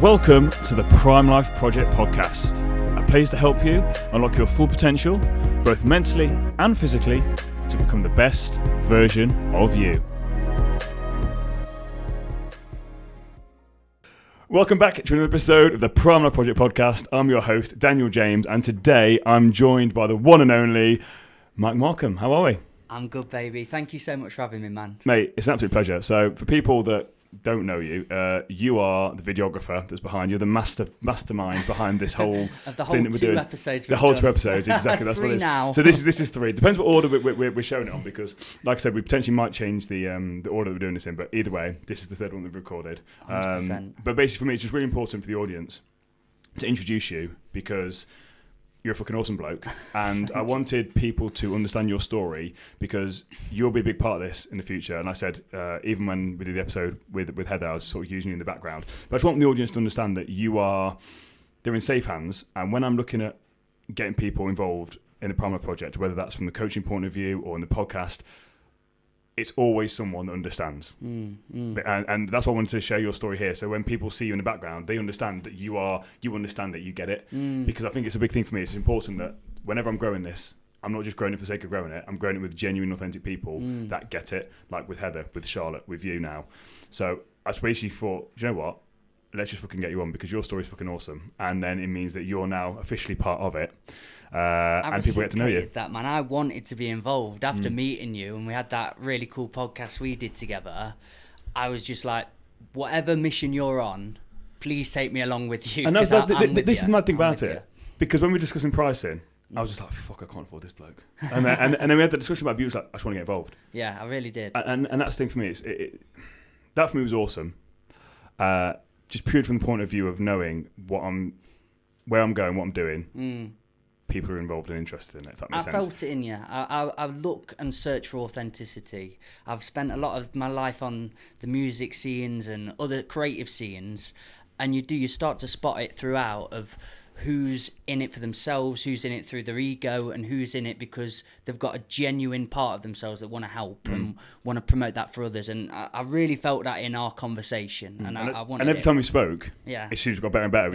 Welcome to the Prime Life Project podcast, a place to help you unlock your full potential, both mentally and physically, to become the best version of you. Welcome back to another episode of the Prime Life Project podcast. I'm your host, Daniel James, and today I'm joined by the one and only Mike Markham. How are we? I'm good, baby. Thank you so much for having me, man. Mate, it's an absolute pleasure. So for people that don't know you, you are the videographer that's behind. You're the mastermind behind this whole of the whole thing that we're two doing. Episodes. The whole 2 episodes, exactly. That's what it is. Now. So this is 3. Depends what order we're showing it on, because, like I said, we potentially might change the order that we're doing this in. But either way, this is the 3rd one that we've recorded. 100%. But basically, for me, it's just really important for the audience to introduce you, because you're a fucking awesome bloke, and I wanted people to understand your story because you'll be a big part of this in the future. And I said, even when we did the episode with Heather, I was sort of using you in the background. But I just want the audience to understand that they're in safe hands. And when I'm looking at getting people involved in the Prime Life Project, whether that's from the coaching point of view or in the podcast, it's always someone that understands. And that's why I wanted to share your story here. So when people see you in the background, they understand that you understand it, you get it. Because I think it's a big thing for me. It's important that whenever I'm growing this, I'm not just growing it for the sake of growing it. I'm growing it with genuine, authentic people that get it, like with Heather, with Charlotte, with you now. So I basically thought, do you know what? Let's just fucking get you on, because your story's fucking awesome. And then it means that you're now officially part of it. And people get to know you. That, man, I wanted to be involved after meeting you, and we had that really cool podcast we did together. I was just like, whatever mission you're on, please take me along with you. And this is the mad thing about it, because when we were discussing pricing, I was just like, fuck, I can't afford this bloke. And then we had the discussion about you. Was like, I just want to get involved. Yeah, I really did. And that's the thing for me. That for me was awesome. Just purely from the point of view of knowing where I'm going, what I'm doing. People are involved and interested in it, if that makes sense. I felt it in you. I look and search for authenticity. I've spent a lot of my life on the music scenes and other creative scenes, and you start to spot it throughout of who's in it for themselves, who's in it through their ego, and who's in it because they've got a genuine part of themselves that want to help and want to promote that for others. And I really felt that in our conversation. And every time we spoke, yeah, it seems got better and better.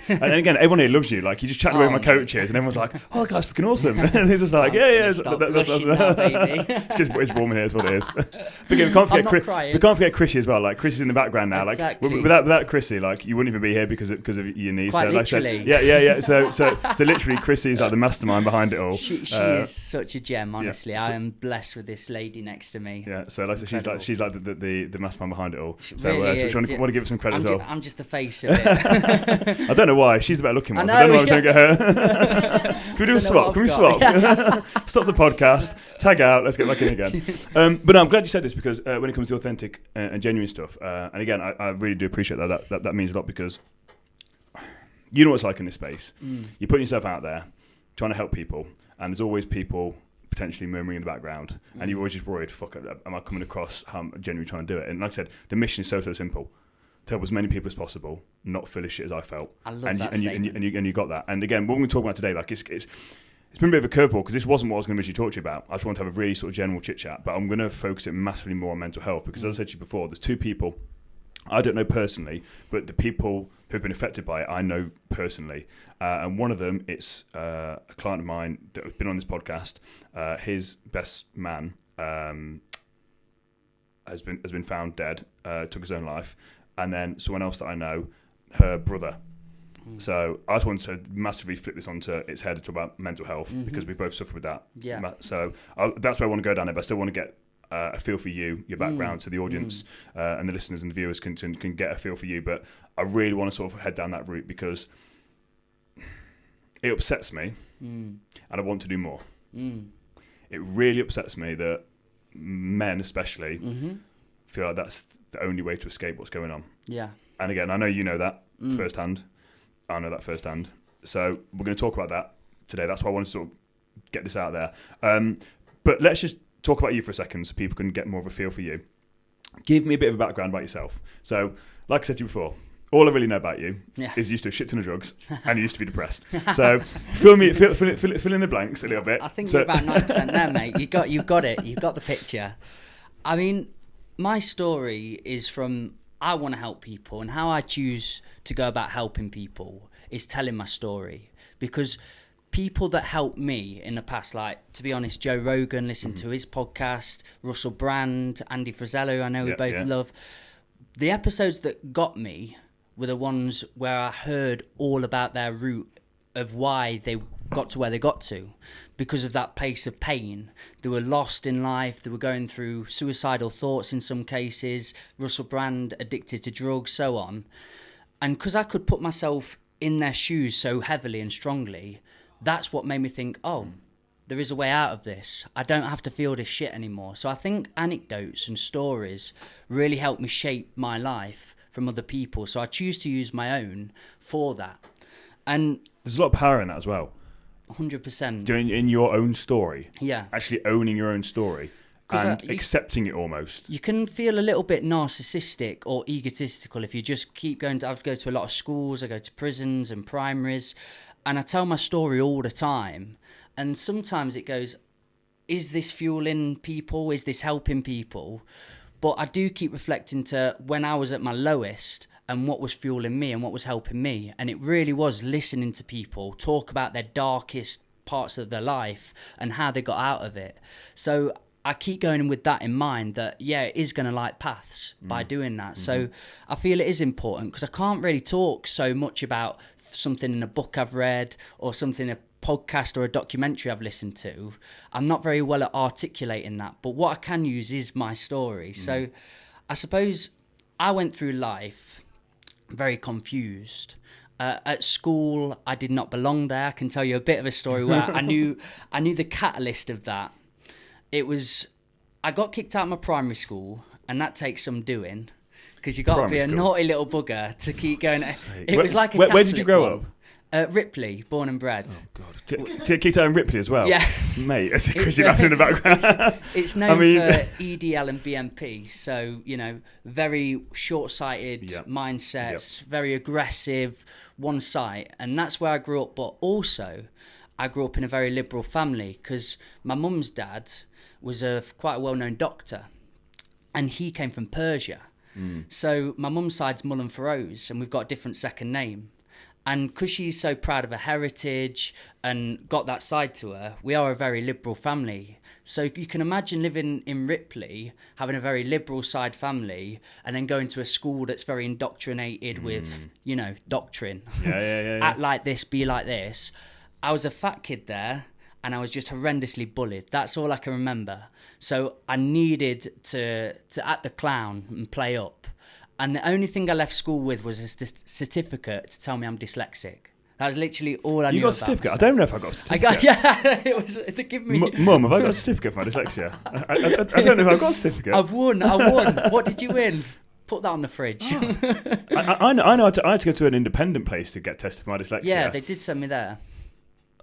And again, everyone here loves you. Like, you just chat away with my coaches, and everyone's like, "Oh, that guy's fucking awesome." And he's just like, "Yeah." Now, baby. It's warm in here, is what it is. But again, we can't forget Chrissy as well. Like, Chrissy's in the background now. Exactly. Like, without Chrissy, like, you wouldn't even be here because of your knee. Quite so, literally. Yeah. So literally, Chrissy's like the mastermind behind it all. She is such a gem, honestly. Yeah, I am blessed with this lady next to me. Yeah, so like, she's like the mastermind behind it all. So, really so want to give her some credit as well. I'm just the face of it. I don't know why. She's the better looking one. I don't know why I'm yeah. trying to get her. Can we do a swap? Can we swap? Stop the podcast. Tag out. Let's get back in again. But no, I'm glad you said this, because when it comes to authentic and genuine stuff, and again, I really do appreciate that. That means a lot, because you know what it's like in this space. You're putting yourself out there, trying to help people, and there's always people potentially murmuring in the background, and you're always just worried, fuck, am I coming across how I'm genuinely trying to do it? And like I said, the mission is so simple. To help as many people as possible, not feel as shit as I felt. I love that statement. And you got that. And again, what we're going to talk about today, like, it's been a bit of a curveball, because this wasn't what I was going to originally talk to you about. I just want to have a really sort of general chit-chat, but I'm going to focus it massively more on mental health, because as I said to you before, there's 2 people I don't know personally, but the people who've been affected by it, I know personally. And one of them, it's a client of mine that has been on this podcast. His best man has been found dead, took his own life. And then someone else that I know, her brother. So I just wanted to massively flip this onto its head to talk about mental health, because we both suffer with that. Yeah. So that's where I want to go down there, but I still want to get a feel for you, your background, so the audience and the listeners and the viewers can get a feel for you. But I really want to sort of head down that route, because it upsets me and I want to do more. It really upsets me that men especially feel like that's the only way to escape what's going on. Yeah. And again, I know you know that firsthand. I know that firsthand. So we're going to talk about that today. That's why I want to sort of get this out there. But let's just talk about you for a second so people can get more of a feel for you. Give me a bit of a background about yourself. So, like I said to you before, all I really know about you is you used to do a shit ton of drugs and you used to be depressed. So fill in the blanks a little bit. I think you're about 9% there, mate. You've got it. You've got the picture. I mean, my story is from, I want to help people, and how I choose to go about helping people is telling my story. Because people that helped me in the past, like, to be honest, Joe Rogan, listen to his podcast, Russell Brand, Andy Frisella, who I know we both love. The episodes that got me were the ones where I heard all about their route of why they got to where they got to, because of that place of pain. They were lost in life, they were going through suicidal thoughts in some cases, Russell Brand addicted to drugs, so on. And because I could put myself in their shoes so heavily and strongly, that's what made me think, oh, there is a way out of this. I don't have to feel this shit anymore. So I think anecdotes and stories really help me shape my life from other people. So I choose to use my own for that. And there's a lot of power in that as well. 100%. Doing in your own story. Yeah. Actually owning your own story and accepting it almost. You can feel a little bit narcissistic or egotistical if you just keep going to... I go to a lot of schools, I go to prisons and primaries, and I tell my story all the time. And sometimes it goes, is this fueling people? Is this helping people? But I do keep reflecting to when I was at my lowest and what was fueling me and what was helping me. And it really was listening to people talk about their darkest parts of their life and how they got out of it. So I keep going with that in mind, that, yeah, it is going to light paths by doing that. So I feel it is important, because I can't really talk so much about something in a book I've read or something in a podcast or a documentary I've listened to. I'm not very well at articulating that, but what I can use is my story. So I suppose I went through life very confused. At school, I did not belong there. I can tell you a bit of a story where I knew the catalyst of that. It was, I got kicked out of my primary school, and that takes some doing, because you got to be a naughty little bugger to keep going. It was like a Catholic where did you grow up? Ripley, born and bred. Oh God! Kicked out in Ripley as well. Yeah, mate. It's a crazy laughing in the background. It's known for EDL and BMP, so very short-sighted mindsets, very aggressive, one sight, and that's where I grew up. But also, I grew up in a very liberal family, because my mum's dad was quite a well-known doctor, and he came from Persia. So my mum's side's Mullen Feroz, and we've got a different second name. And because she's so proud of her heritage and got that side to her, we are a very liberal family. So you can imagine living in Ripley, having a very liberal side family, and then going to a school that's very indoctrinated with, doctrine. Yeah. Act like this, be like this. I was a fat kid there, and I was just horrendously bullied. That's all I can remember. So I needed to act the clown and play up. And the only thing I left school with was a certificate to tell me I'm dyslexic. That was literally all I knew. You got a certificate? Myself. I don't know if I got a certificate. It was to give me... Mum, have I got a certificate for my dyslexia? I don't know if I've got a certificate. I won. What did you win? Put that on the fridge. Oh. I know. I had to go to an independent place to get tested for my dyslexia. Yeah, they did send me there.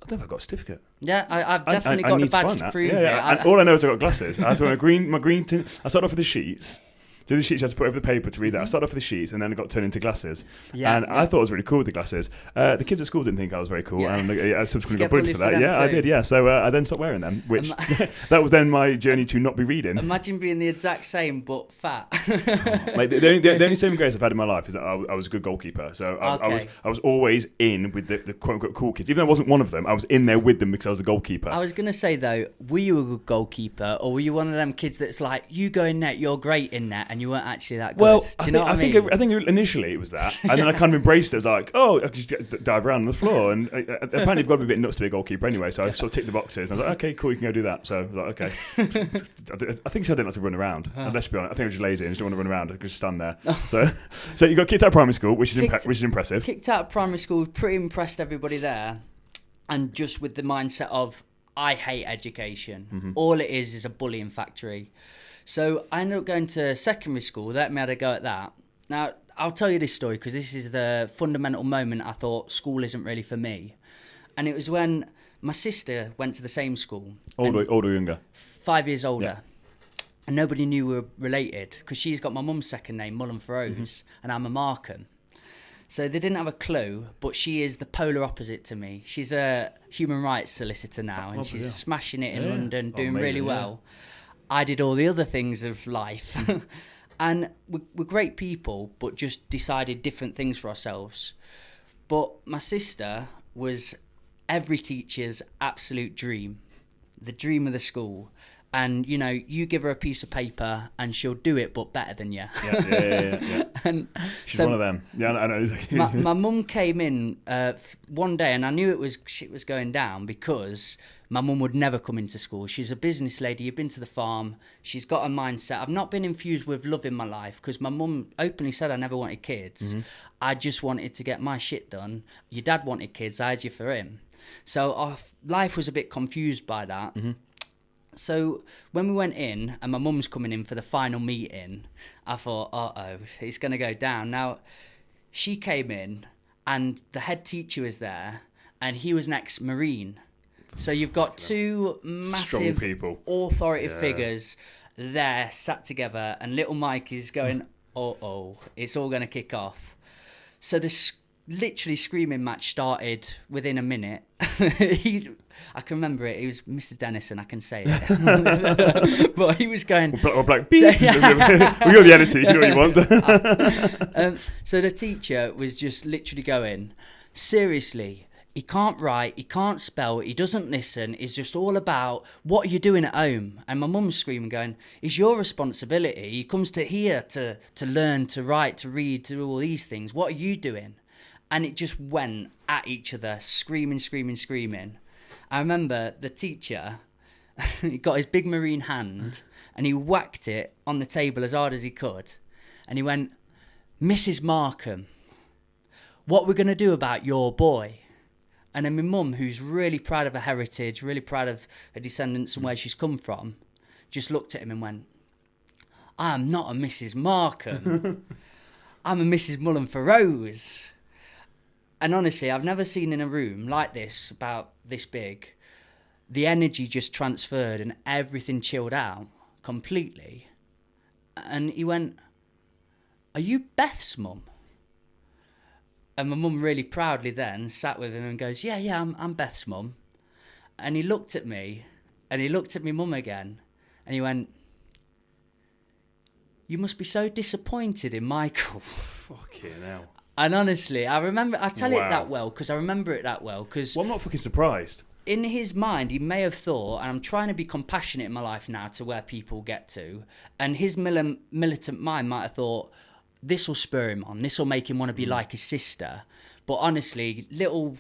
I don't know if I've got a certificate. Yeah, I've definitely got the badge to prove it. And all I know is I've got glasses. I had to wear my green tint. I started off with the sheets. Do the sheets, you had to put over the paper to read that. I started off with the sheets, and then I got turned into glasses. I thought it was really cool with the glasses. The kids at school didn't think I was very cool, and I subsequently got bullied for that. Yeah, I did. Yeah, so I then stopped wearing them, which that was then my journey to not be reading. Imagine being the exact same but fat. Like the only saving grace I've had in my life is that I was a good goalkeeper. So I was always in with the quote unquote cool kids, even though I wasn't one of them. I was in there with them because I was the goalkeeper. I was gonna say though, were you a good goalkeeper, or were you one of them kids that's like, you go in net, you're great in net, and you weren't actually that good? Well, I think initially it was that, and then I kind of embraced it. I was like, I could just dive around on the floor, and apparently you've got to be a bit nuts to be a goalkeeper anyway. So I sort of ticked the boxes, and I was like, okay, cool, you can go do that. So I was like, okay. I think so. I didn't like to run around. Let's be honest. I think I was just lazy and just didn't want to run around. I could just stand there. So you got kicked out of primary school, which is impressive. Kicked out of primary school, pretty impressed everybody there, and just with the mindset of, I hate education. Mm-hmm. All it is a bullying factory. So I ended up going to secondary school. They let me have a go at that. Now, I'll tell you this story because this is the fundamental moment I thought school isn't really for me. And it was when my sister went to the same school. Older or younger? 5 years older. Yeah. And nobody knew we were related because she's got my mum's second name, Mullen Feroz, and I'm a Markham. So they didn't have a clue, but she is the polar opposite to me. She's a human rights solicitor now, and she's smashing it in London, doing really well. I did all the other things of life. And we're great people, but just decided different things for ourselves. But my sister was every teacher's absolute dream, the dream of the school. And, you know, you give her a piece of paper and she'll do it, but better than you. Yeah. And she's so one of them. Yeah, I know. my mum came in one day, and I knew shit was going down because my mum would never come into school. She's a business lady. You've been to the farm. She's got a mindset. I've not been infused with love in my life because my mum openly said I never wanted kids. Mm-hmm. I just wanted to get my shit done. Your dad wanted kids. I had you for him. So our life was a bit confused by that. Mm-hmm. So when we went in and my mum's coming in for the final meeting, I thought, uh-oh, it's going to go down. Now, she came in and the head teacher was there and he was an ex-Marine. So you've got two massive authoritative figures there sat together, and little Mike is going, uh-oh, it's all going to kick off. So this literally screaming match started within a minute. I can remember it. It was Mr. Dennison. I can say it. But he was going... Or black beep. We got the editor. You can do what you want. So the teacher was just literally going, seriously, he can't write, he can't spell, he doesn't listen. It's just all about what are you doing at home. And my mum's screaming going, it's your responsibility. He comes to here to learn, to write, to read, to do all these things. What are you doing? And it just went at each other, screaming. I remember the teacher, he got his big Marine hand and he whacked it on the table as hard as he could. And he went, Mrs. Markham, what we're going to do about your boy? And then my mum, who's really proud of her heritage, really proud of her descendants and where she's come from, just looked at him and went, I'm not a Mrs. Markham. I'm a Mrs. Mullen for Rose. And honestly, I've never seen in a room like this, about this big, the energy just transferred and everything chilled out completely. And he went, are you Beth's mum? And my mum really proudly then sat with him and goes, yeah, I'm Beth's mum. And he looked at me and he looked at my mum again and he went, you must be so disappointed in Michael. Fucking hell. And honestly, I tell it that well because I remember it that well. Cause well, I'm not fucking surprised. In his mind, he may have thought, and I'm trying to be compassionate in my life now to where people get to, and his militant mind might have thought, this will spur him on, this will make him want to be like his sister. But honestly, little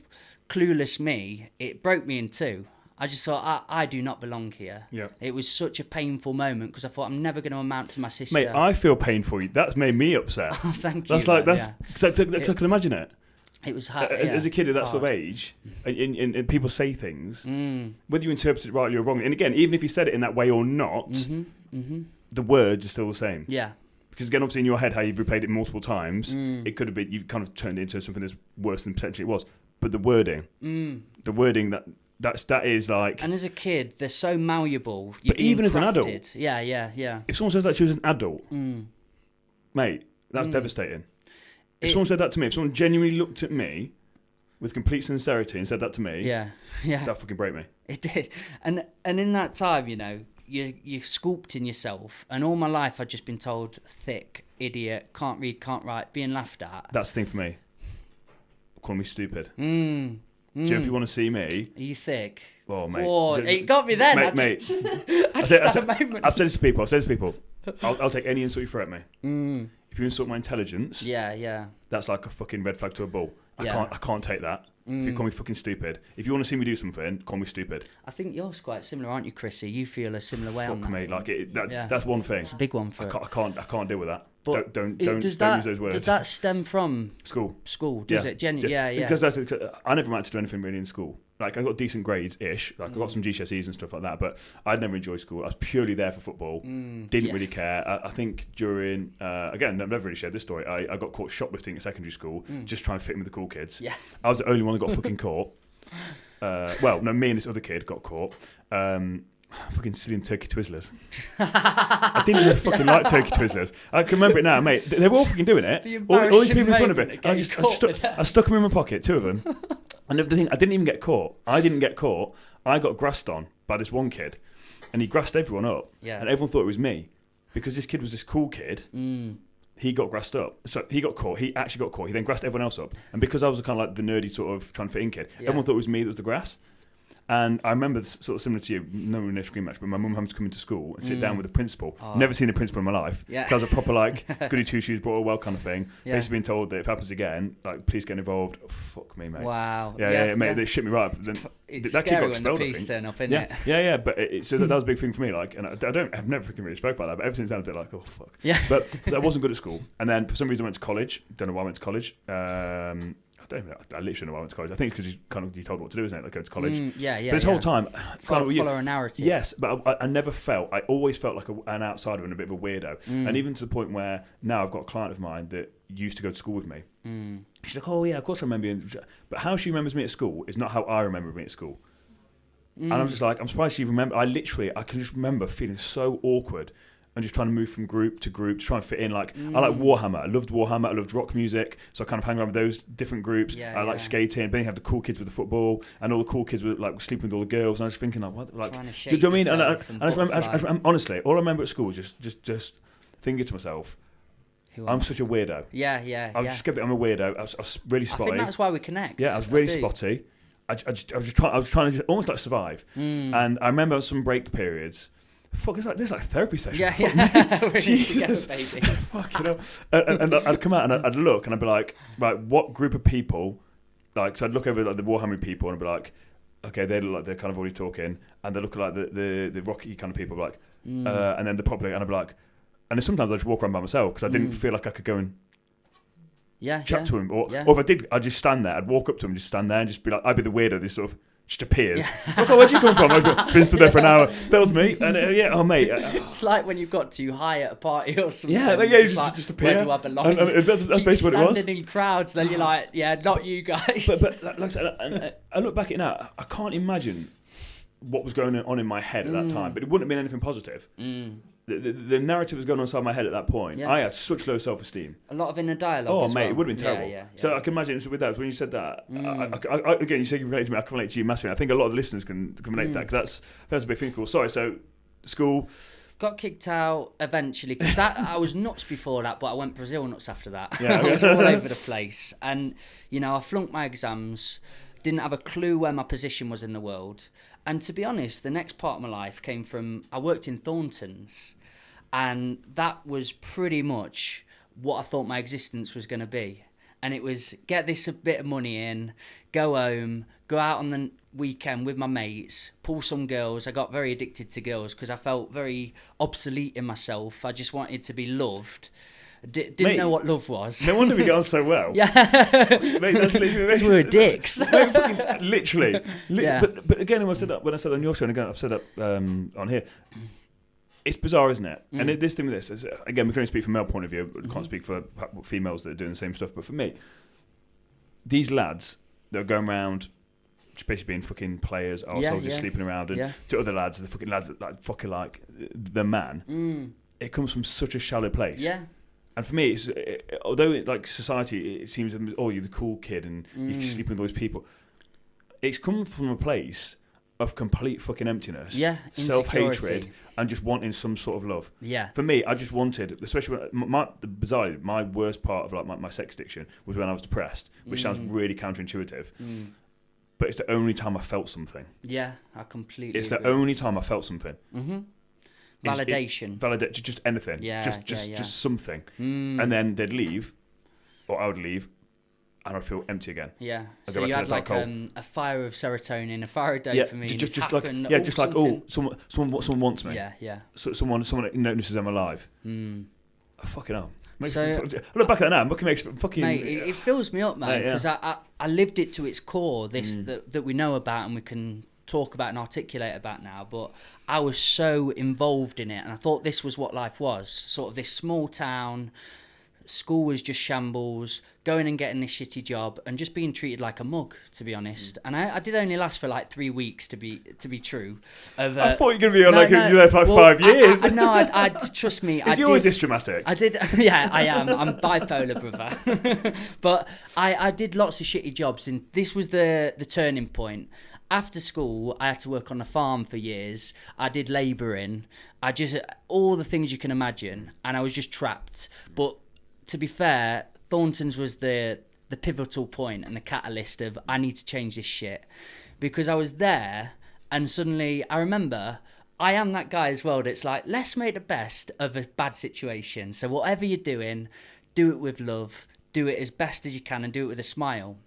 clueless me, it broke me in two. I just thought, I do not belong here. Yeah. It was such a painful moment because I thought I'm never going to amount to my sister. Mate, I feel pain for you. That's made me upset. Oh, thank you. Because I can imagine it. It was hard. As a kid at that sort of age, and people say things, whether you interpret it rightly or wrongly, and again, even if you said it in that way or not, the words are still the same. Yeah. Because again, obviously in your head, how you've replayed it multiple times, it could have been, you've kind of turned it into something that's worse than potentially it was. But the wording that is like... And as a kid, they're so malleable. But even as an adult... Yeah. If someone says that to you as an adult, mate, that's devastating. If someone said that to me, if someone genuinely looked at me with complete sincerity and said that to me, that fucking broke me. It did. And in that time, you know, you're sculpting yourself. And all my life, I've just been told, thick, idiot, can't read, can't write, being laughed at. That's the thing for me. Call me stupid. Do you know if you want to see me? Are you thick? Oh, mate. Oh, it got me then. Mate. I just had a moment. I've said this to people. I'll take any insult you throw at me. If you insult my intelligence, that's like a fucking red flag to a bull. I can't take that. If you call me fucking stupid. If you want to see me do something, call me stupid. I think you're quite similar, aren't you, Chrissy? You feel a similar way on that. Fuck me, like that's one thing. It's a big one for I can't deal with that. But don't use those words. Does that stem from school? Does it? Yeah. Because I never managed to do anything really in school. Like I got decent grades-ish. Like I got some GCSEs and stuff like that. But I'd never enjoyed school. I was purely there for football. Didn't really care. I think during again, I've never really shared this story. I got caught shoplifting at secondary school, just trying to fit in with the cool kids. Yeah. I was the only one that got fucking caught. Well, no, me and this other kid got caught. Fucking silly Turkey Twizzlers. I didn't even fucking like Turkey Twizzlers. I can remember it now, mate. They were all fucking doing it. All these people in front of it. I stuck them in my pocket, two of them. And the thing, I didn't even get caught. I got grassed on by this one kid, and he grassed everyone up. Yeah. And everyone thought it was me. because this kid was this cool kid. He got grassed up. So he got caught. He actually got caught. He then grassed everyone else up. And because I was kind of like the nerdy sort of trying to fit in kid, everyone thought it was me that was the grass. And I remember sort of similar to you, no one in a screen match, but my mum having to come into school and sit down with the principal. Never seen a principal in my life. Yeah. I was a proper like goody two shoes, brought a well kind of thing. Yeah. Basically being told that if it happens again, like please get involved. Oh, fuck me, mate. Wow. Yeah, mate. They shit me right up. Then it's that kid got scary expelled. When the police turn up, isn't it? Yeah. But so that was a big thing for me. Like, and I've never freaking really spoke about that. But ever since then, I've been like, oh fuck. Yeah. But so I wasn't good at school, and then for some reason I went to college. Don't know why I went to college. I literally don't know why I went to college. I think it's because you told what to do, isn't it? Like go to college. Yeah. But this whole time, follow a narrative. Yes, but I never felt. I always felt like an outsider and a bit of a weirdo. And even to the point where now I've got a client of mine that used to go to school with me. She's like, oh yeah, of course I remember you. But how she remembers me at school is not how I remember me at school. And I'm just like, I'm surprised she remember. I can just remember feeling so awkward. And just trying to move from group to group to try and fit in. Like I like Warhammer. I loved Warhammer. I loved rock music. So I kind of hang around with those different groups. I like skating. But then you have the cool kids with the football, and all the cool kids were like sleeping with all the girls. And I was thinking like, what? Like, do you know what I mean? And I just remember, honestly, all I remember at school was just thinking to myself, I'm such a weirdo. Yeah. I was just I'm a weirdo. I was really spotty. I think that's why we connect. Yeah, I was really spotty. I was trying to almost like survive. And I remember some break periods. Fuck, this is like a therapy session. Yeah. Jesus. Go, baby. Fuck, you know. And I'd come out and I'd look and I'd be like, right, what group of people, like, so I'd look over like the Warhammer people and I'd be like, okay, they look like they're kind of already talking, and they look like the rocky kind of people, like, and then the popular, and I'd be like, and then sometimes I'd just walk around by myself because I didn't feel like I could go and chat to him, or if I did, I'd just stand there. I'd walk up to him, just stand there, and just be like, I'd be the weirdo, this sort of just appears. Look, where'd you come from? I've been stood there for an hour. That was me. And oh mate. It's like when you've got too high at a party or something. Yeah, just appear. Where do I belong? And that's basically what it was. Standing in crowds, then you're like, yeah, not you guys. But like I said, I look back at it now, I can't imagine what was going on in my head at that time, but it wouldn't have been anything positive. The narrative was going on inside my head at that point. I had such low self-esteem. A lot of inner dialogue. Oh, mate, it would have been terrible. Yeah. So I can imagine with that, when you said that, I, again, you say you relate to me, I can relate to you massively. I think a lot of the listeners can relate to that, because that's a big thing. Cool. Sorry, so school. Got kicked out eventually, because I was nuts before that, but I went Brazil nuts after that. I was all over the place. And, I flunked my exams, didn't have a clue where my position was in the world. And to be honest, the next part of my life came from, I worked in Thornton's. And that was pretty much what I thought my existence was going to be. And it was get this a bit of money in, go home, go out on the weekend with my mates, pull some girls. I got very addicted to girls because I felt very obsolete in myself. I just wanted to be loved. Didn't know what love was. No wonder we get on so well. Yeah. Because we were dicks. Literally. Yeah. But again, when I said on your show, and again I've said up on here, it's bizarre, isn't it? And this thing with this is, again, we can only speak from male point of view. We can't speak for females that are doing the same stuff. But for me, these lads that are going around just basically being fucking players, just sleeping around, and to other lads, the fucking lads that like fucking like the man. It comes from such a shallow place. Yeah. And for me, although like society, it seems, you're the cool kid and you're sleeping with all these people. It's come from a place of complete fucking emptiness, self-hatred, and just wanting some sort of love. Yeah. For me, I just wanted, especially bizarrely, my worst part of like my sex addiction was when I was depressed, which sounds really counterintuitive. But it's the only time I felt something. Yeah, I completely It's agree. The only time I felt something. Validation. Just anything. Yeah, just something. And then they'd leave, or I would leave, and I'd feel empty again. Yeah. So you had like a fire of serotonin, a fire of dopamine. Someone wants me. Yeah. So someone notices I'm alive. Fucking hell. So I look back at that now. Mate, it fills me up, man, because I lived it to its core. That we know about and we can talk about and articulate about now. But I was so involved in it, and I thought this was what life was. Sort of this small town. School was just shambles, going and getting this shitty job and just being treated like a mug, to be honest. And I did only last for like 3 weeks, to be true. I thought you were going to be on you're there for like 5 years. I trust me. Is yours this dramatic? I did. Yeah, I am. I'm bipolar, brother. But I did lots of shitty jobs, and this was the turning point. after school, I had to work on a farm for years. I did labouring. All the things you can imagine. And I was just trapped. But to be fair, Thornton's was the pivotal point and the catalyst of I need to change this shit. Because I was there and suddenly I remember I am that guy as well that's like, let's make the best of a bad situation. So whatever you're doing, do it with love. Do it as best as you can and do it with a smile.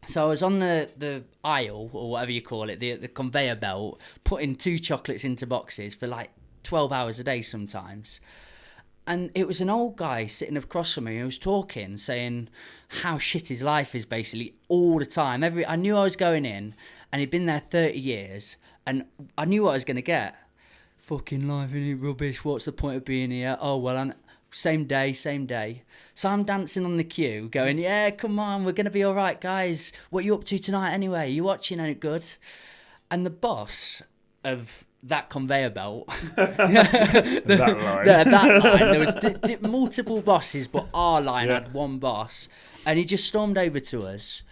So I was on the aisle, or whatever you call it, the conveyor belt, putting 2 chocolates into boxes for like 12 hours a day sometimes. And it was an old guy sitting across from me who was talking, saying how shit his life is basically all the time. I knew I was going in, and he'd been there 30 years, and I knew what I was going to get. Fucking life, isn't it rubbish? What's the point of being here? Oh, well, same day. So I'm dancing on the queue going, yeah, come on, we're going to be all right, guys. What are you up to tonight anyway? You watching anything good? And the boss of that conveyor belt, that line, there was multiple bosses, but our line had one boss. And he just stormed over to us.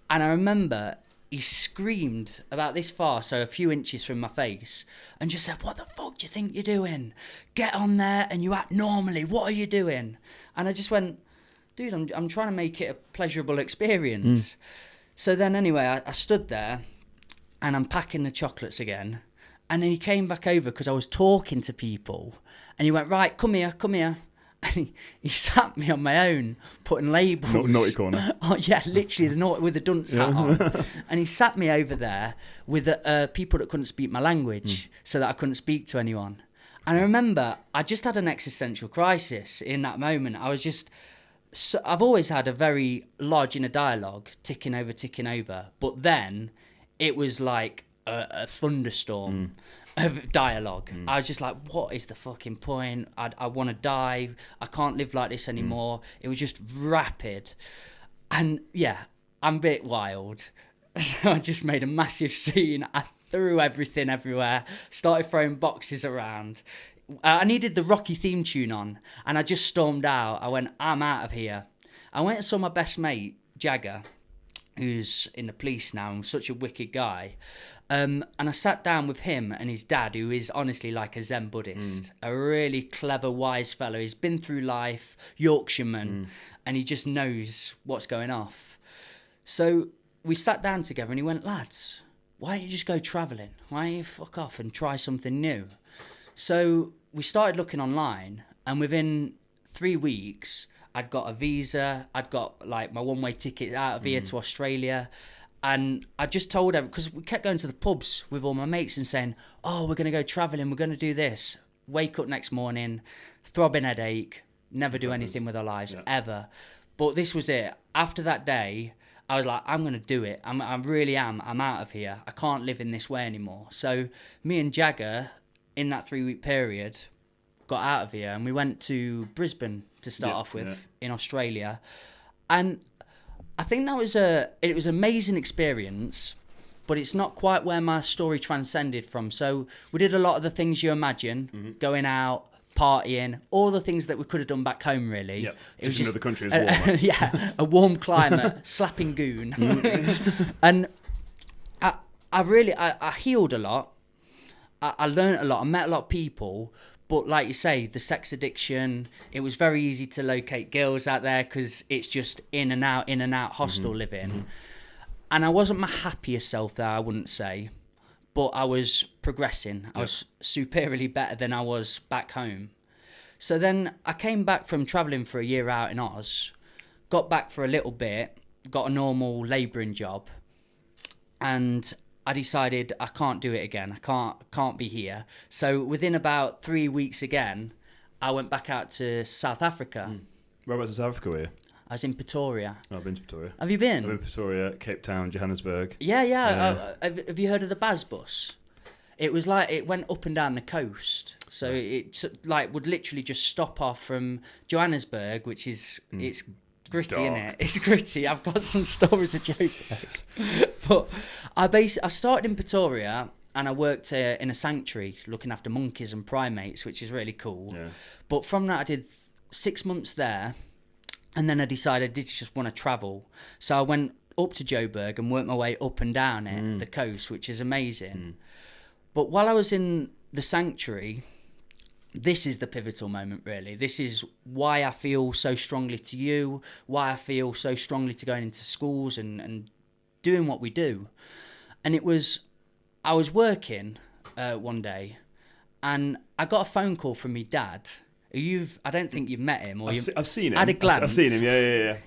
And I remember he screamed about this far, so a few inches from my face, and just said, what the fuck do you think you're doing? Get on there and you act normally. What are you doing? And I just went, dude, I'm trying to make it a pleasurable experience. So then anyway, I stood there and I'm packing the chocolates again. And then he came back over because I was talking to people. And he went, right, come here. And he sat me on my own, putting labels. Naughty corner. Oh yeah, literally with the dunce hat on. And he sat me over there with people that couldn't speak my language, so that I couldn't speak to anyone. And I remember I just had an existential crisis in that moment. I've always had a very large inner dialogue, ticking over. But then it was like a thunderstorm of dialogue. I was just like, what is the fucking point? I want to die. I can't live like this anymore. It was just rapid. And yeah, I'm a bit wild. I just made a massive scene. I threw everything everywhere, started throwing boxes around. I needed the Rocky theme tune on, and I just stormed out. I went, I'm out of here. I went and saw my best mate, Jagger, who's in the police now and such a wicked guy. And I sat down with him and his dad, who is honestly like a Zen Buddhist, a really clever, wise fellow. He's been through life, Yorkshireman, and he just knows what's going off. So we sat down together and he went, lads, why don't you just go travelling? Why don't you fuck off and try something new? So we started looking online, and within 3 weeks, I'd got a visa. I'd got like my one-way ticket out of here to Australia. And I just told them, because we kept going to the pubs with all my mates and saying, oh, we're going to go travelling, we're going to do this. Wake up next morning, throbbing headache, never do anything with our lives, ever. But this was it. After that day, I was like, I'm going to do it. I really am. I'm out of here. I can't live in this way anymore. So me and Jagger, in that 3-week period, got out of here and we went to Brisbane to start off with in Australia. And I think it was an amazing experience, but it's not quite where my story transcended from. So we did a lot of the things you imagine, going out, partying, all the things that we could have done back home, really. Yep. It was just another country was warmer. A warm climate, slapping goon. And I healed a lot. I learned a lot. I met a lot of people. But like you say, the sex addiction, it was very easy to locate girls out there because it's just in and out hostel living. And I wasn't my happiest self there, I wouldn't say. But I was progressing. I was superiorly better than I was back home. So then I came back from travelling for a year out in Oz, got back for a little bit, got a normal labouring job, and I decided I can't do it again. I can't be here. So within about 3 weeks again, I went back out to South Africa. Whereabouts in South Africa were you? I was in Pretoria. Oh, I've been to Pretoria. Have you been? I've been to Pretoria, Cape Town, Johannesburg. Yeah. Have you heard of the Baz bus? It was like, it went up and down the coast. So it like would literally just stop off from Johannesburg, which is, it's gritty, Dark. innit? It's gritty. I've got some stories of joke there. But I started in Pretoria and I worked in a sanctuary looking after monkeys and primates, which is really cool. Yeah. But from that I did 6 months there, and then I decided I did just want to travel. So I went up to Joburg and worked my way up and down it, the coast, which is amazing. But while I was in the sanctuary, this is the pivotal moment, really. This is why I feel so strongly to you, why I feel so strongly to going into schools and doing what we do. And I was working one day, and I got a phone call from my dad. I don't think you've met him, or I've seen him. At a glance, I've seen him. Yeah.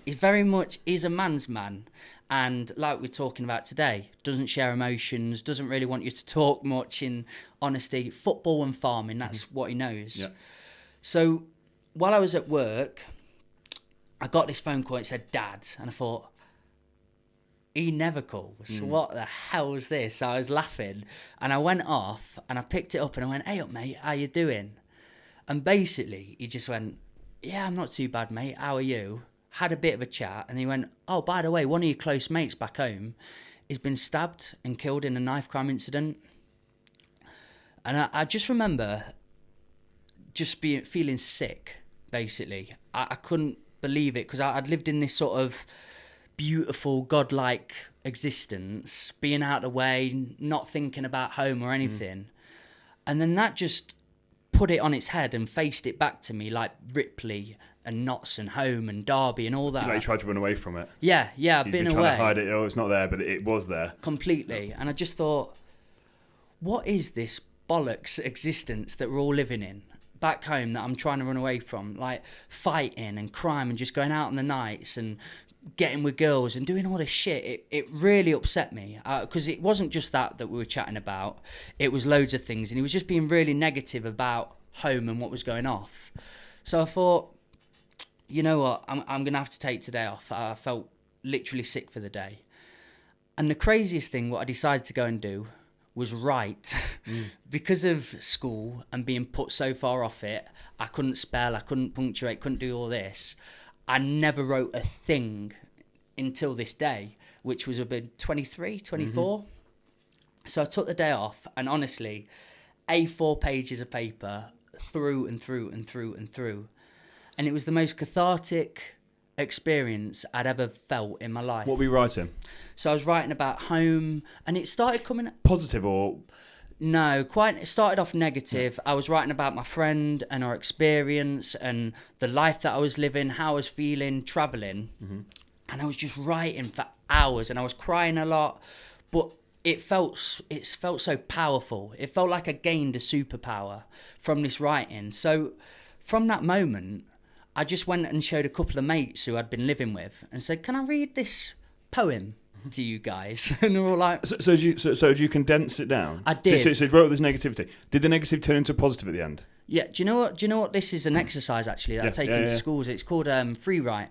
He's a man's man, and like we're talking about today, doesn't share emotions, doesn't really want you to talk much. In honesty, football and farming, that's what he knows. Yeah. So while I was at work, I got this phone call. It said Dad, and I thought, he never calls. What the hell is this? I was laughing, and I went off and I picked it up and I went, "Hey up, mate, how you doing?" And basically he just went, "Yeah, I'm not too bad, mate, how are you?" Had a bit of a chat, and he went, "Oh, by the way, one of your close mates back home has been stabbed and killed in a knife crime incident." And I just remember just feeling sick, basically. I couldn't believe it, because I'd lived in this sort of beautiful, godlike existence, being out of the way, not thinking about home or anything. And then that just put it on its head and faced it back to me, like Ripley and Notts and home and Derby and all that. You tried to run away from it. Yeah, I've been away. Trying to hide it. Oh, it's not there, but it was there. Completely. And I just thought, what is this bollocks existence that we're all living in back home that I'm trying to run away from? Like fighting and crime and just going out on the nights and getting with girls and doing all this shit. It really upset me, because it wasn't just that we were chatting about. It was loads of things, and he was just being really negative about home and what was going off. So I thought, you know what, I'm gonna have to take today off. I felt literally sick for the day. And the craziest thing, what I decided to go and do was write. Because of school and being put so far off it, I couldn't spell, I couldn't punctuate, couldn't do all this. I never wrote a thing until this day, which was about 23, 24. So I took the day off, and honestly, A4 pages of paper through and through and through and through. And it was the most cathartic experience I'd ever felt in my life. What were you writing? So I was writing about home, and it started coming... Positive or... No, it started off negative. I was writing about my friend and our experience and the life that I was living, how I was feeling, travelling. And I was just writing for hours, and I was crying a lot. But it felt so powerful. It felt like I gained a superpower from this writing. So from that moment, I just went and showed a couple of mates who I'd been living with and said, "Can I read this poem to you guys?" And they're all like... So did you condense it down? I did. So you wrote this negativity. Did the negativity turn into positive at the end? Yeah. Do you know what? This is an exercise actually that I take into schools. It's called free write,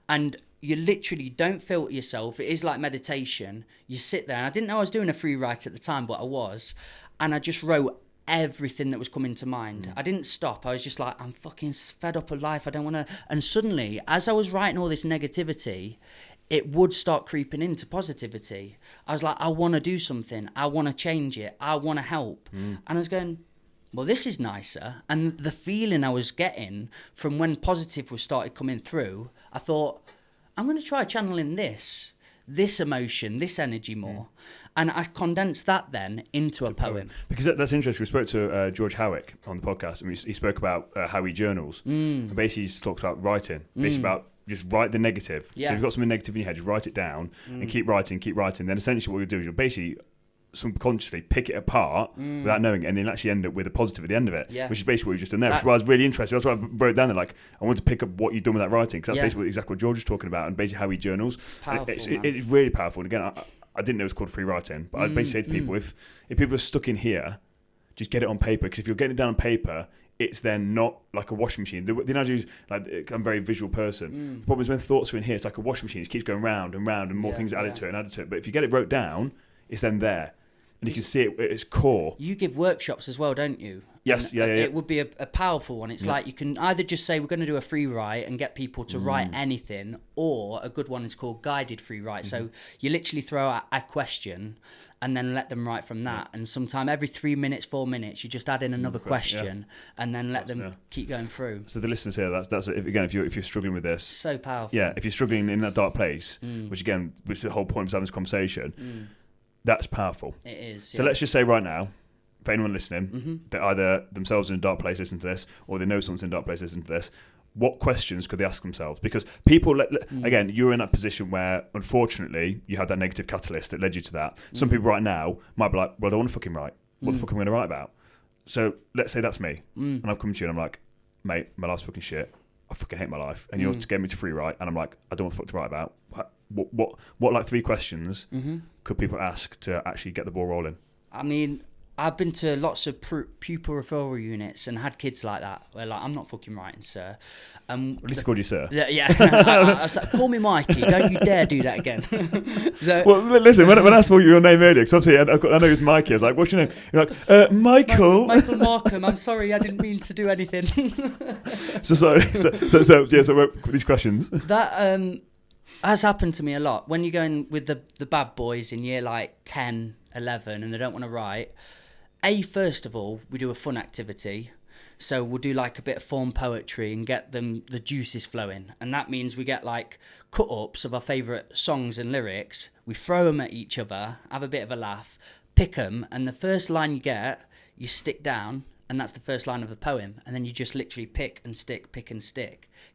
and you literally don't filter yourself. It is like meditation. You sit there, and I didn't know I was doing a free write at the time, but I was, and I just wrote everything that was coming to mind. I didn't stop. I was just like, I'm fucking fed up of life. I don't want to. And suddenly, as I was writing all this negativity, it would start creeping into positivity. I was like, I want to do something. I want to change it. I want to help. And I was going, well, this is nicer. And the feeling I was getting from when positive was started coming through, I thought, I'm going to try channeling this emotion, this energy more. And I condensed that then into a poem. Because that's interesting. We spoke to George Howick on the podcast, and he spoke about how he journals. And basically, he just talks about writing. Basically about just write the negative. Yeah. So if you've got something negative in your head, just write it down and keep writing. Then essentially what you'll do is you'll basically subconsciously pick it apart without knowing it, and then actually end up with a positive at the end of it, which is basically what you've just done there. Which is why I was really interested. That's why I wrote down there, like, I want to pick up what you've done with that writing, because that's basically exactly what George was talking about, and basically how he journals. Powerful, it's really powerful. And again, I didn't know it was called free writing, but I'd basically say to people, if people are stuck in here, just get it on paper, because if you're getting it down on paper, it's then not like a washing machine. The analogy is, like, I'm a very visual person. The problem is when thoughts are in here, it's like a washing machine. It keeps going round and round, and more things are added to it and added to it. But if you get it wrote down, it's then there. and you can see it at its core. You give workshops as well, don't you? Yes, and yeah. It would be a powerful one. It's like you can either just say we're going to do a free write and get people to write anything, or a good one is called guided free write. So you literally throw out a question and then let them write from that. And sometime every 3 minutes, 4 minutes, you just add in another question and then let them keep going through. So the listeners here, that's again, if you're struggling with this, so powerful. Yeah, if you're struggling in that dark place, which is the whole point of having this conversation, that's powerful. It is. So let's just say right now, for anyone listening, that either themselves are in a dark place listening to this, or they know someone's in a dark place listening to this, what questions could they ask themselves? Because people, again, you're in that position where, unfortunately, you had that negative catalyst that led you to that. Some people right now might be like, well, I don't want to fucking write. What the fuck am I going to write about? So let's say that's me. And I've come to you and I'm like, mate, my life's fucking shit. I fucking hate my life. And you're getting me to free write. And I'm like, I don't want the fuck to write about. What like 3 questions could people ask to actually get the ball rolling? I mean, I've been to lots of pupil referral units and had kids like that. Where like, I'm not fucking writing, sir. At least I called you sir. Yeah. I was like, call me Mikey. Don't you dare do that again. Well, listen, when I saw your name earlier, because obviously I know it's Mikey. I was like, what's your name? You're like, Michael. Michael Markham. I'm sorry, I didn't mean to do anything. So sorry. So these questions. That has happened to me a lot. When you're going with the bad boys in year like 10, 11, and they don't want to write. First of all, we do a fun activity. So we'll do like a bit of form poetry and get them the juices flowing. And that means we get like cut-ups of our favourite songs and lyrics. We throw them at each other, have a bit of a laugh, pick them, and the first line you get, you stick down, and that's the first line of the poem. And then you just literally pick and stick,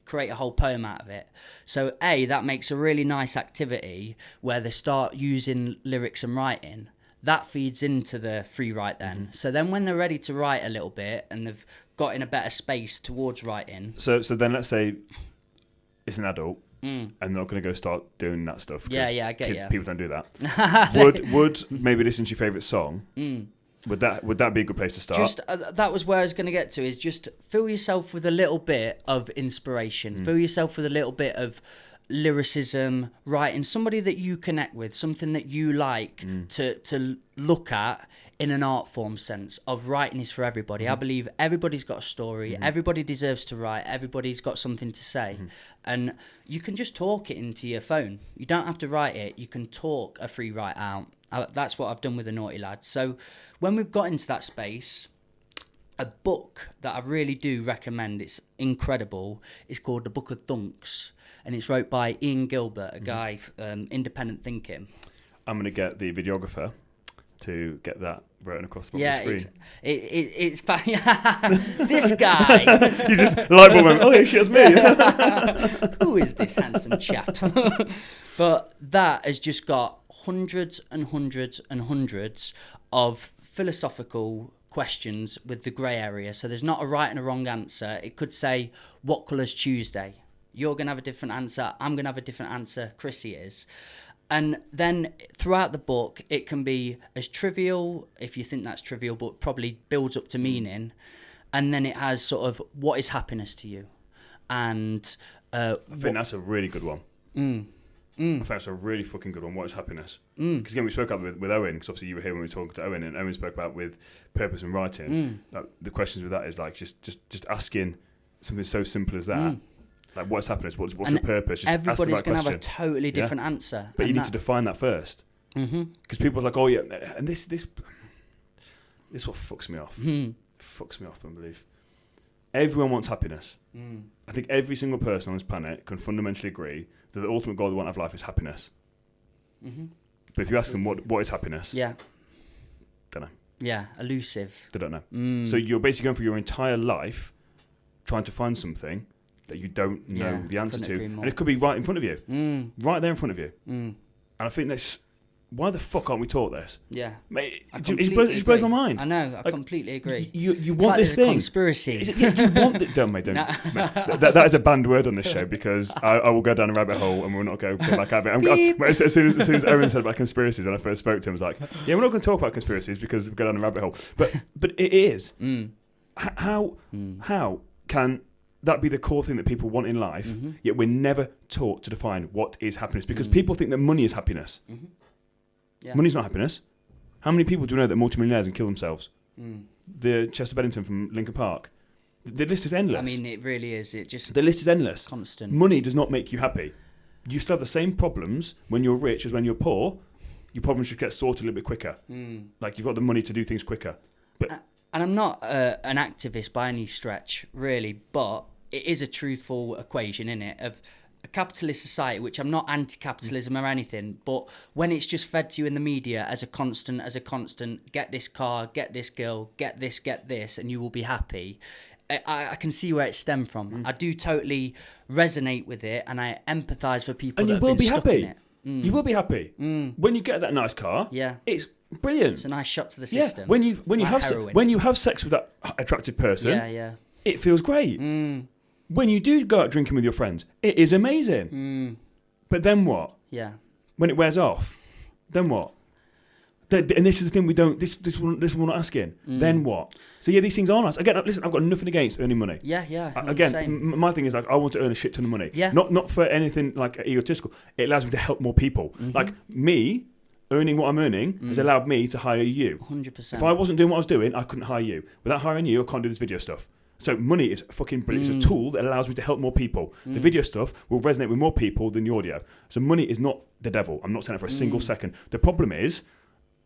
create a whole poem out of it. So that makes a really nice activity where they start using lyrics and writing. That feeds into the free write then. So then when they're ready to write a little bit and they've got in a better space towards writing. So then let's say it's an adult and they're not going to go start doing that stuff. Yeah, I get you. People don't do that. would maybe listen to your favourite song? Would that be a good place to start? Just that was where I was going to get to, is just fill yourself with a little bit of inspiration. Fill yourself with a little bit of lyricism, writing, somebody that you connect with, something that you like to look at in an art form sense of writing is for everybody. I believe everybody's got a story, everybody deserves to write, everybody's got something to say, and you can just talk it into your phone. You don't have to write it, you can talk a free write out. That's what I've done with the Naughty Lads. So when we've got into that space, a book that I really do recommend, it's incredible, is called The Book of Thunks. And it's wrote by Ian Gilbert, a guy, independent thinking. I'm going to get the videographer to get that written across the bottom of the screen. It's this guy. You just light bulb him. Oh yeah, shit, it's me. Who is this handsome chap? But that has just got hundreds and hundreds and hundreds of philosophical questions with the grey area. So there's not a right and a wrong answer. It could say, what colour's Tuesday? You're going to have a different answer. I'm going to have a different answer. Chrissy is. And then throughout the book, it can be as trivial, if you think that's trivial, but probably builds up to meaning. And then it has sort of, what is happiness to you? And I think that's a really good one. I think that's a really fucking good one. What is happiness? Because again, we spoke about with Owen, because obviously you were here when we talked to Owen, and Owen spoke about with purpose and writing. Like, the questions with that is like just asking something so simple as that. Like, what's happiness? What's your purpose? Just everybody's ask the right going to question. have a totally different answer. But you need to define that first. Because people are like, oh yeah, and this what fucks me off. Fucks me off, I believe. Everyone wants happiness. I think every single person on this planet can fundamentally agree that the ultimate goal they want out of life is happiness. But if you ask them what is happiness, don't know. Yeah, elusive. They don't know. So you're basically going through your entire life trying to find something that you don't know the answer to, and it could be right in front of you, right there in front of you. And I think that's why the fuck aren't we taught this? Yeah, mate, it blows my mind. I know, I completely agree. You want like this thing? Conspiracy. You want it? Don't. Mate. That is a banned word on this show, because I will go down a rabbit hole and we'll not go back out of it. As soon as Owen said about conspiracies, when I first spoke to him, I was like, yeah, we're not going to talk about conspiracies because we go down a rabbit hole. But it is. How can that be the core thing that people want in life, yet we're never taught to define what is happiness? Because people think that money is happiness. Money's not happiness. How many people do we know that multimillionaires and kill themselves? The Chester Bennington from Linkin Park. The list is endless. I mean, it really is. The list is endless. Constant. Money does not make you happy. You still have the same problems when you're rich as when you're poor. Your problems just get sorted a little bit quicker. Like, you've got the money to do things quicker. But and I'm not an activist by any stretch, really, but it is a truthful equation, innit, of a capitalist society, which I'm not anti-capitalism or anything, but when it's just fed to you in the media as a constant, get this car, get this girl, get this, and you will be happy. I can see where it stemmed from. I do totally resonate with it, and I empathise for people and that you will have been be stuck happy. in it. You will be happy when you get that nice car. Yeah, it's brilliant. It's a nice shot to the system. When you have sex with that attractive person, it feels great. When you do go out drinking with your friends, it is amazing. But then what? Yeah. When it wears off, then what? And this is the thing we don't. This one we're not asking. Then what? So these things are nice. Again, listen, I've got nothing against earning money. Yeah. Again, my thing is, like, I want to earn a shit ton of money. Yeah. Not for anything like egotistical. It allows me to help more people. Like me earning what I'm earning has allowed me to hire you. 100%. If I wasn't doing what I was doing, I couldn't hire you. Without hiring you, I can't do this video stuff. So money is fucking brilliant. It's a tool that allows me to help more people. The video stuff will resonate with more people than the audio. So money is not the devil. I'm not saying it for a single second. The problem is,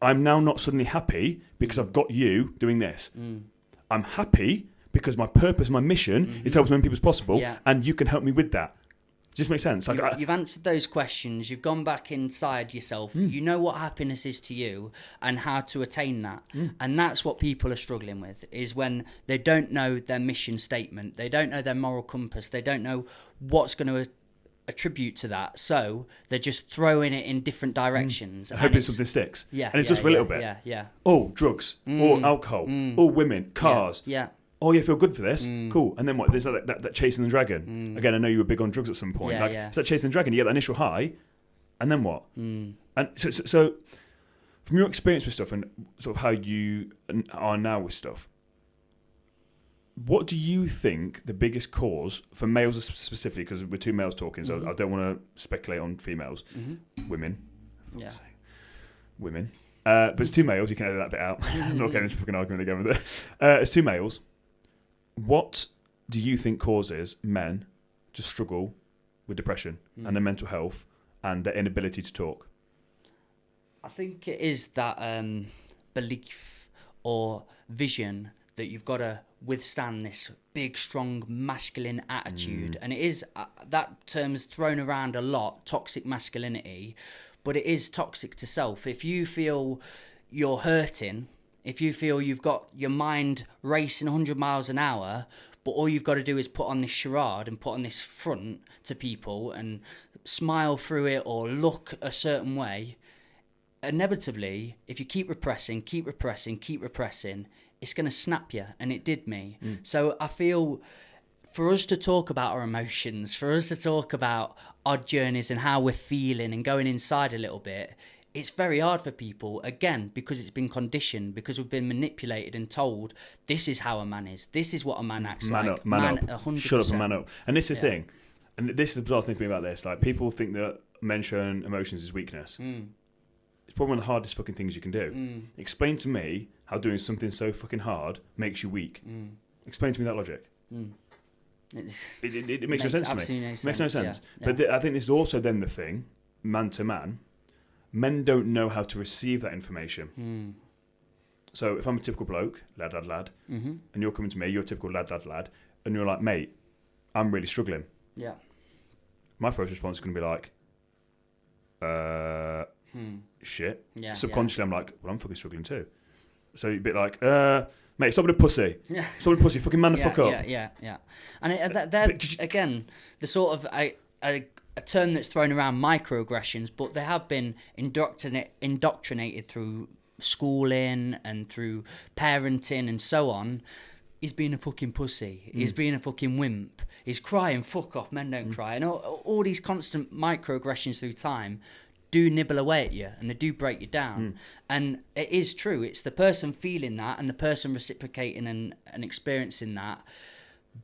I'm now not suddenly happy because I've got you doing this. I'm happy because my purpose, my mission is to help as many people as possible, and you can help me with that. Does this make sense? Like, you've answered those questions. You've gone back inside yourself. You know what happiness is to you and how to attain that. And that's what people are struggling with, is when they don't know their mission statement. They don't know their moral compass. They don't know what's going to attribute to that, so they're just throwing it in different directions. Hoping something sticks. Yeah, and it's just for a little bit. Yeah. Oh, drugs. Or alcohol. Or women. Cars. Yeah. Oh, you feel good for this? Cool. And then what? There's that chasing the dragon. Again, I know you were big on drugs at some point. It's that chasing the dragon. You get that initial high, and then what? And so from your experience with stuff and sort of how you are now with stuff, what do you think the biggest cause for males specifically, because we're two males talking, so I don't want to speculate on females, women. Women. But it's two males, you can edit that bit out. I'm not getting into a fucking argument again with it. It's two males. What do you think causes men to struggle with depression and their mental health and their inability to talk? I think it is that belief or vision that you've got to withstand this big, strong, masculine attitude. And it is, that term's thrown around a lot, toxic masculinity, but it is toxic to self. If you feel you're hurting, if you feel you've got your mind racing 100 miles an hour, but all you've got to do is put on this charade and put on this front to people and smile through it or look a certain way, inevitably, if you keep repressing, it's going to snap you, and it did me. So I feel for us to talk about our emotions, for us to talk about our journeys and how we're feeling and going inside a little bit, it's very hard for people, again, because it's been conditioned, because we've been manipulated and told, this is how a man is, this is what a man acts like. Man up. 100%. Shut up and man up. And this is the thing, and this is the bizarre thing for me about this, like, people think that men showing emotions is weakness. It's probably one of the hardest fucking things you can do. Explain to me how doing something so fucking hard makes you weak. Explain to me that logic. It makes no sense to me. It makes no sense. Yeah. But I think this is also then the thing, man to man, men don't know how to receive that information. So if I'm a typical bloke, lad, and you're coming to me, you're a typical lad, and you're like, mate, I'm really struggling. Yeah. My first response is going to be like, shit. Yeah, subconsciously, I'm like, well, I'm fucking struggling too. So you're a bit like, mate, stop with a pussy. Yeah. Stop with a pussy. Fucking man the fuck up. Yeah. And again, the sort of a term that's thrown around, microaggressions, but they have been indoctrinated through schooling and through parenting and so on. He's being a fucking pussy. He's being a fucking wimp. He's crying. Fuck off. Men don't cry. And all these constant microaggressions through time do nibble away at you, and they do break you down. And it is true. It's the person feeling that and the person reciprocating and experiencing that.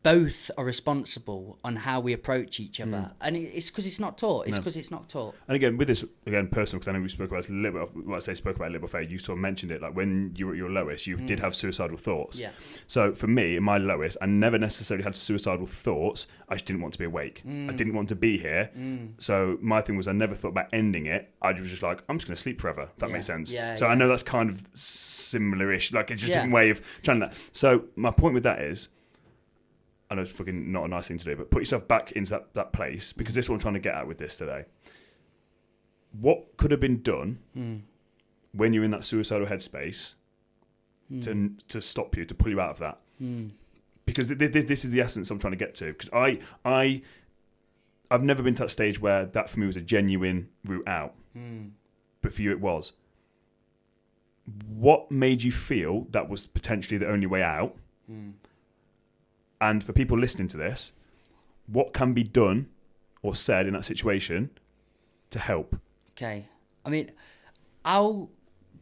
both are responsible on how we approach each other, and it's because it's not taught. It's because it's not taught. And again, with this, personal, because I know we spoke about it a little bit. Well, I say spoke about it a little bit. You sort of mentioned it, like when you were at your lowest, you did have suicidal thoughts. Yeah. So for me, in my lowest, I never necessarily had suicidal thoughts. I just didn't want to be awake. I didn't want to be here. So my thing was, I never thought about ending it. I was just like, I'm just going to sleep forever. If that makes sense. So I know that's kind of similar-ish. Like it's just a different way of trying that. So my point with that is, I know it's fucking not a nice thing to do, but put yourself back into that place, because this is what I'm trying to get at with this today. What could have been done when you're in that suicidal headspace to stop you, to pull you out of that? Because this is the essence I'm trying to get to. Because I've never been to that stage where that for me was a genuine route out, but for you it was. What made you feel that was potentially the only way out? And for people listening to this, what can be done or said in that situation to help? Okay. I mean, I'll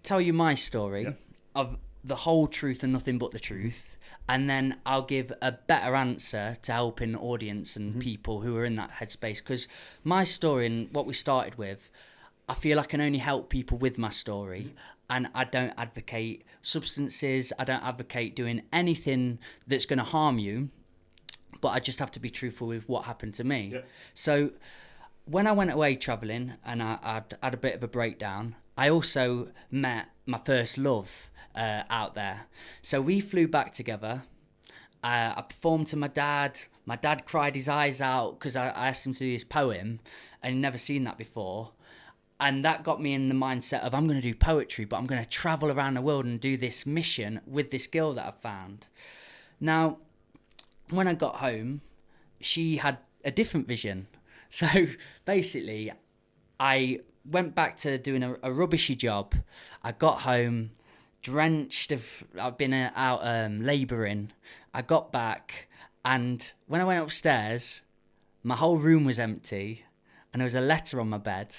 tell you my story of the whole truth and nothing but the truth. And then I'll give a better answer to helping the audience and people who are in that headspace. Because my story and what we started with, I feel I can only help people with my story. And I don't advocate substances. I don't advocate doing anything that's going to harm you. But I just have to be truthful with what happened to me. Yeah. So when I went away travelling and I had a bit of a breakdown, I also met my first love out there. So we flew back together. I performed to my dad. My dad cried his eyes out because I asked him to do this poem and he'd never seen that before. And that got me in the mindset of, I'm going to do poetry, but I'm going to travel around the world and do this mission with this girl that I've found. Now, when I got home, she had a different vision. So basically, I went back to doing a rubbishy job. I got home, drenched I've been out labouring. I got back, and when I went upstairs, my whole room was empty, and there was a letter on my bed.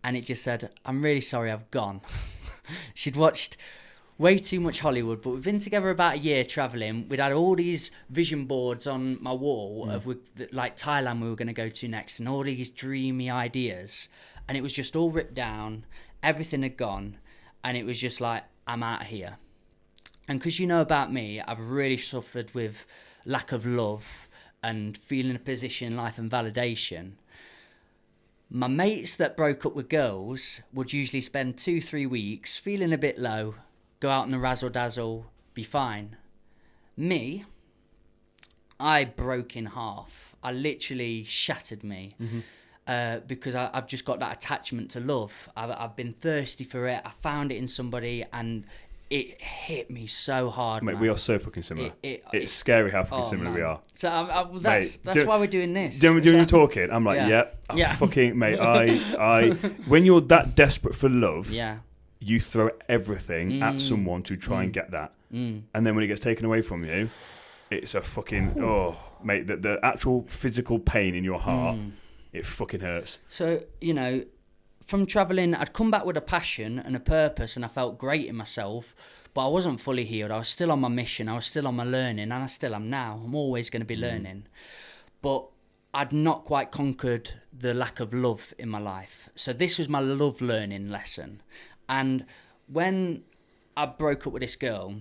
And it just said, I'm really sorry I've gone. She'd watched way too much Hollywood, but we've been together about a year travelling. We'd had all these vision boards on my wall of like Thailand we were going to go to next, and all these dreamy ideas. And it was just all ripped down. Everything had gone. And it was just like, I'm out of here. And because you know about me, I've really suffered with lack of love and feeling a position in life and validation. My mates that broke up with girls would usually spend 2-3 weeks feeling a bit low, go out in the razzle-dazzle, be fine. Me, I broke in half. I literally shattered me because I've just got that attachment to love. I've been thirsty for it. I found it in somebody and it hit me so hard. Mate, we are so fucking similar. It's scary how fucking similar we are. So that's why we're doing this. When you're talking, I'm like, fucking mate. I when you're that desperate for love, you throw everything at someone to try and get that, and then when it gets taken away from you, it's a fucking mate. The actual physical pain in your heart, it fucking hurts. So from travelling, I'd come back with a passion and a purpose, and I felt great in myself, but I wasn't fully healed. I was still on my mission. I was still on my learning, and I still am now. I'm always going to be learning. But I'd not quite conquered the lack of love in my life. So this was my love learning lesson. And when I broke up with this girl,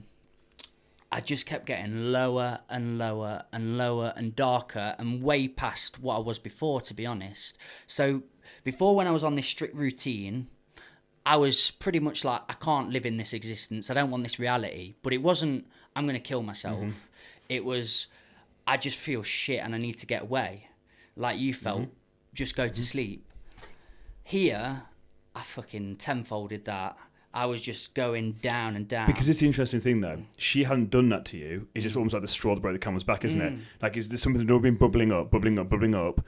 I just kept getting lower and lower and lower and darker and way past what I was before, to be honest. So before, when I was on this strict routine, I was pretty much like, I can't live in this existence. I don't want this reality. But it wasn't, I'm going to kill myself. It was, I just feel shit and I need to get away. Like you felt, just go to sleep. Here, I fucking tenfolded that. I was just going down and down. Because it's the interesting thing, though. She hadn't done that to you. It's just almost like the straw that broke the camel's back, isn't it? Like, is there something that had been bubbling up?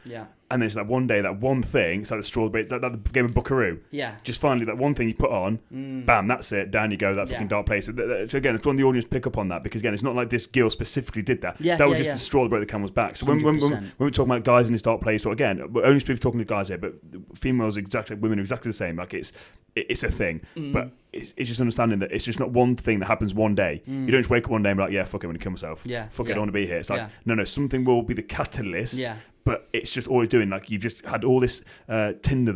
Yeah. And then it's that one day, that one thing, it's like the strawberry, that the game of Buckaroo. Yeah. Just finally, that one thing you put on, bam, that's it, down you go, that fucking dark place. So again, it's one the audience pick up on that, because again, it's not like this girl specifically did that. That was just the straw that broke the camel's back. So when we're talking about guys in this dark place, or again, we're only talking to guys here, but females exactly, women are exactly the same. Like it's a thing, but it's just understanding that it's just not one thing that happens one day. You don't just wake up one day and be like, yeah, fuck it, I'm gonna kill myself. Fuck it, I don't want to be here. It's like, no, something will be the catalyst. But it's just always doing, like, you've just had all this Tinder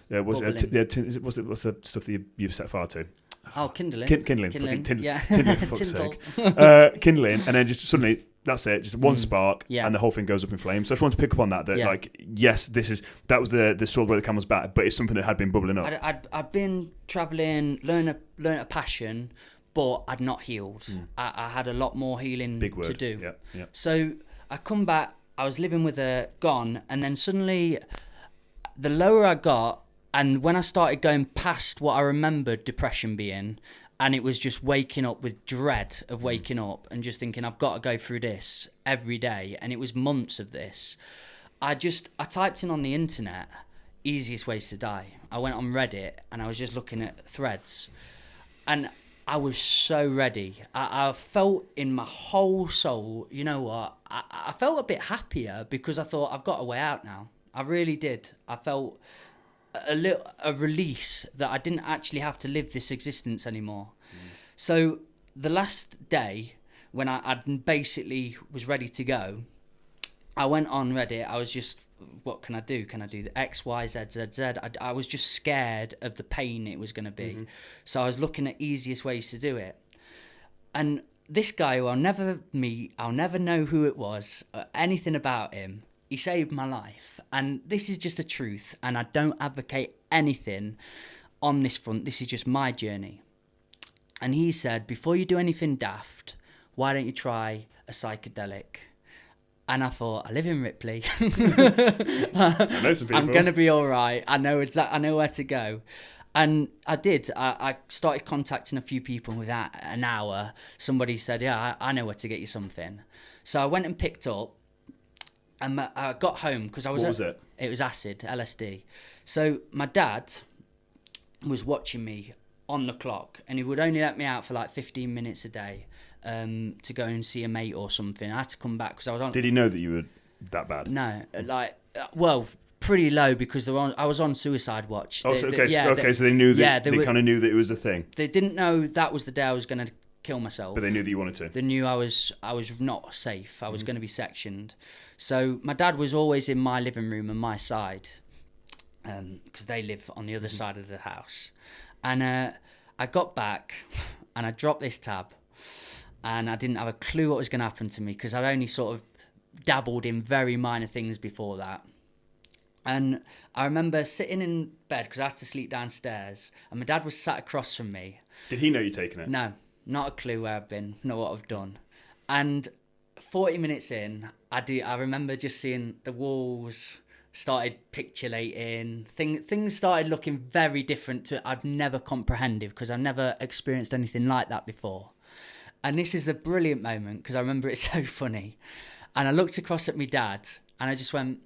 there. What's the stuff that you've set fire to? Oh, kindling. Kindling. Kindling. Kindling, for fuck's sake. Kindling, and then just suddenly, that's it, just one spark, and the whole thing goes up in flames. So I just want to pick up on that, like, yes, that was the straw that broke the camel's back, but it's something that had been bubbling up. I'd been travelling, learned a passion, but I'd not healed. I had a lot more healing to do. So I come back, I was living with a gone, and then suddenly the lower I got, and when I started going past what I remembered depression being, and it was just waking up with dread of waking up and just thinking, I've got to go through this every day, and it was months of this. I typed in on the internet, easiest ways to die. I went on Reddit and I was just looking at threads, and I was so ready. I felt in my whole soul, you know what? I felt a bit happier because I thought, I've got a way out now. I really did. I felt a release that I didn't actually have to live this existence anymore. So the last day, when I basically was ready to go, I went on Reddit. I was just, what can I do? Can I do the X, Y, Z, Z, Z? I was just scared of the pain it was going to be. So I was looking at easiest ways to do it. And this guy who I'll never meet, I'll never know who it was, anything about him, he saved my life. And this is just a truth. And I don't advocate anything on this front. This is just my journey. And he said, before you do anything daft, why don't you try a psychedelic? And I thought, I live in Ripley. I know some people. I'm going to be all right. I know where to go. And I did. I started contacting a few people. Within an hour, somebody said, yeah, I know where to get you something. So I went and picked up, and I got home because I was... What was it? It was acid, LSD. So my dad was watching me on the clock, and he would only let me out for like 15 minutes a day. To go and see a mate or something. I had to come back because I was on... Did he know that you were that bad? No, well, pretty low because I was on suicide watch. So they knew that they kind of knew that it was a thing. They didn't know that was the day I was going to kill myself. But they knew that you wanted to. They knew I was not safe. I was going to be sectioned. So my dad was always in my living room and my side, because they live on the other side of the house. And I got back and I dropped this tab. And I didn't have a clue what was going to happen to me because I'd only sort of dabbled in very minor things before that. And I remember sitting in bed because I had to sleep downstairs, and my dad was sat across from me. Did he know you'd taken it? No, not a clue where I've been, not what I've done. And 40 minutes in, I remember just seeing the walls started pixelating. Things started looking very different to I'd never comprehended because I've never experienced anything like that before. And this is the brilliant moment because I remember it so funny. And I looked across at my dad and I just went,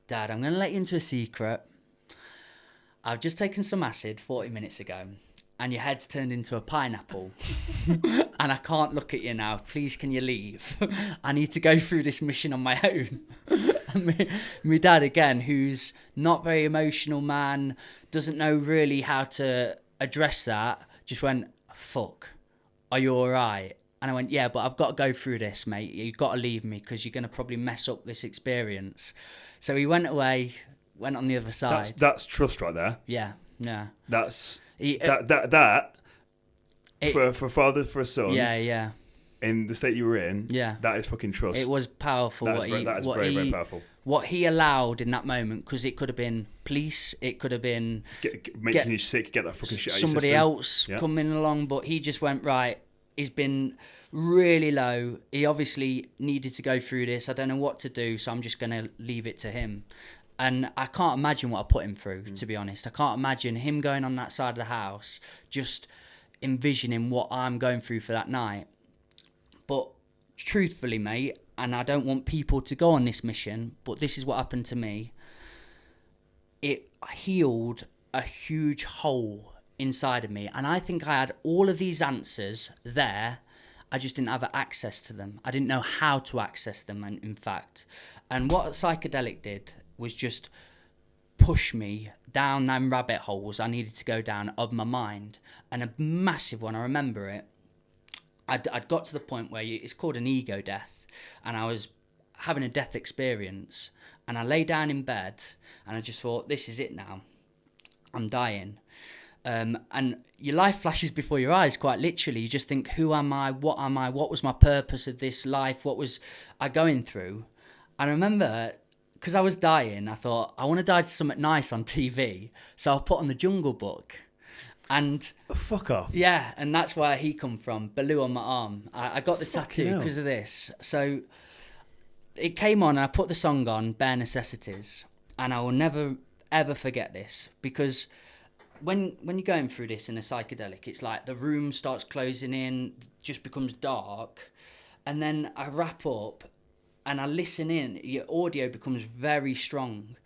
Dad, I'm going to let you into a secret. I've just taken some acid 40 minutes ago and your head's turned into a pineapple. And I can't look at you now. Please, can you leave? I need to go through this mission on my own. And my dad, again, who's not very emotional man, doesn't know really how to address that, just went, fuck. Are you all right? And I went, yeah, but I've got to go through this, mate. You've got to leave me because you're going to probably mess up this experience. So he went away, went on the other side. That's trust right there. Yeah. That's for a father, for a son. Yeah. In the state you were in, yeah, that is fucking trust. It was powerful. That is very powerful. What he allowed in that moment, because it could have been police, it could have been making you sick, get that fucking shit out of your somebody system. else coming along, but he just went, right, he's been really low. He obviously needed to go through this. I don't know what to do, so I'm just going to leave it to him. And I can't imagine what I put him through, to be honest. I can't imagine him going on that side of the house, just envisioning what I'm going through for that night. But truthfully, mate, and I don't want people to go on this mission, but this is what happened to me. It healed a huge hole inside of me, and I think I had all of these answers there. I just didn't have access to them. I didn't know how to access them, in fact. And what psychedelic did was just push me down them rabbit holes I needed to go down of my mind. And a massive one, I remember it. I'd got to the point where it's called an ego death, and I was having a death experience, and I lay down in bed, and I just thought, this is it now. I'm dying. And your life flashes before your eyes, quite literally. You just think, who am I? What am I? What was my purpose of this life? What was I going through? And I remember, because I was dying, I thought, I want to die to something nice on TV. So I put on the Jungle Book. And fuck off. Yeah, and that's where he come from, Baloo on my arm. I got the tattoo because of this. So it came on, and I put the song on, Bare Necessities. And I will never, ever forget this, because when you're going through this in a psychedelic, it's like the room starts closing in, just becomes dark, and then I wrap up and I listen in. Your audio becomes very strong,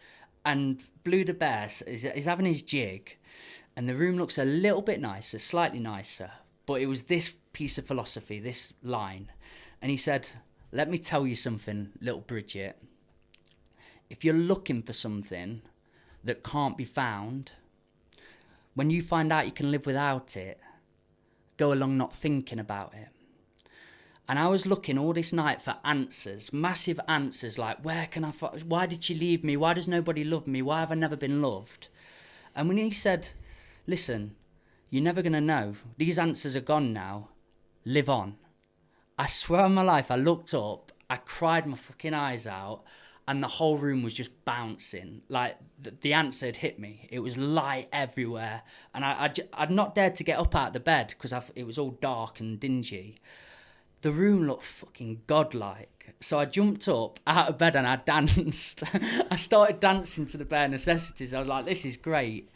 and Blue the Bear is having his jig, and the room looks a little bit nicer, slightly nicer, but it was this piece of philosophy, this line, and he said, let me tell you something, little Bridget. If you're looking for something that can't be found, when you find out you can live without it, go along not thinking about it. And I was looking all this night for answers, massive answers, like, why did she leave me? Why does nobody love me? Why have I never been loved? And when he said, listen, you're never going to know. These answers are gone now. Live on. I swear on my life, I looked up, I cried my fucking eyes out, and the whole room was just bouncing. Like, the answer had hit me. It was light everywhere. And I'd not dared to get up out of the bed because it was all dark and dingy. The room looked fucking godlike. So I jumped up out of bed and I danced. I started dancing to the Bare Necessities. I was like, this is great.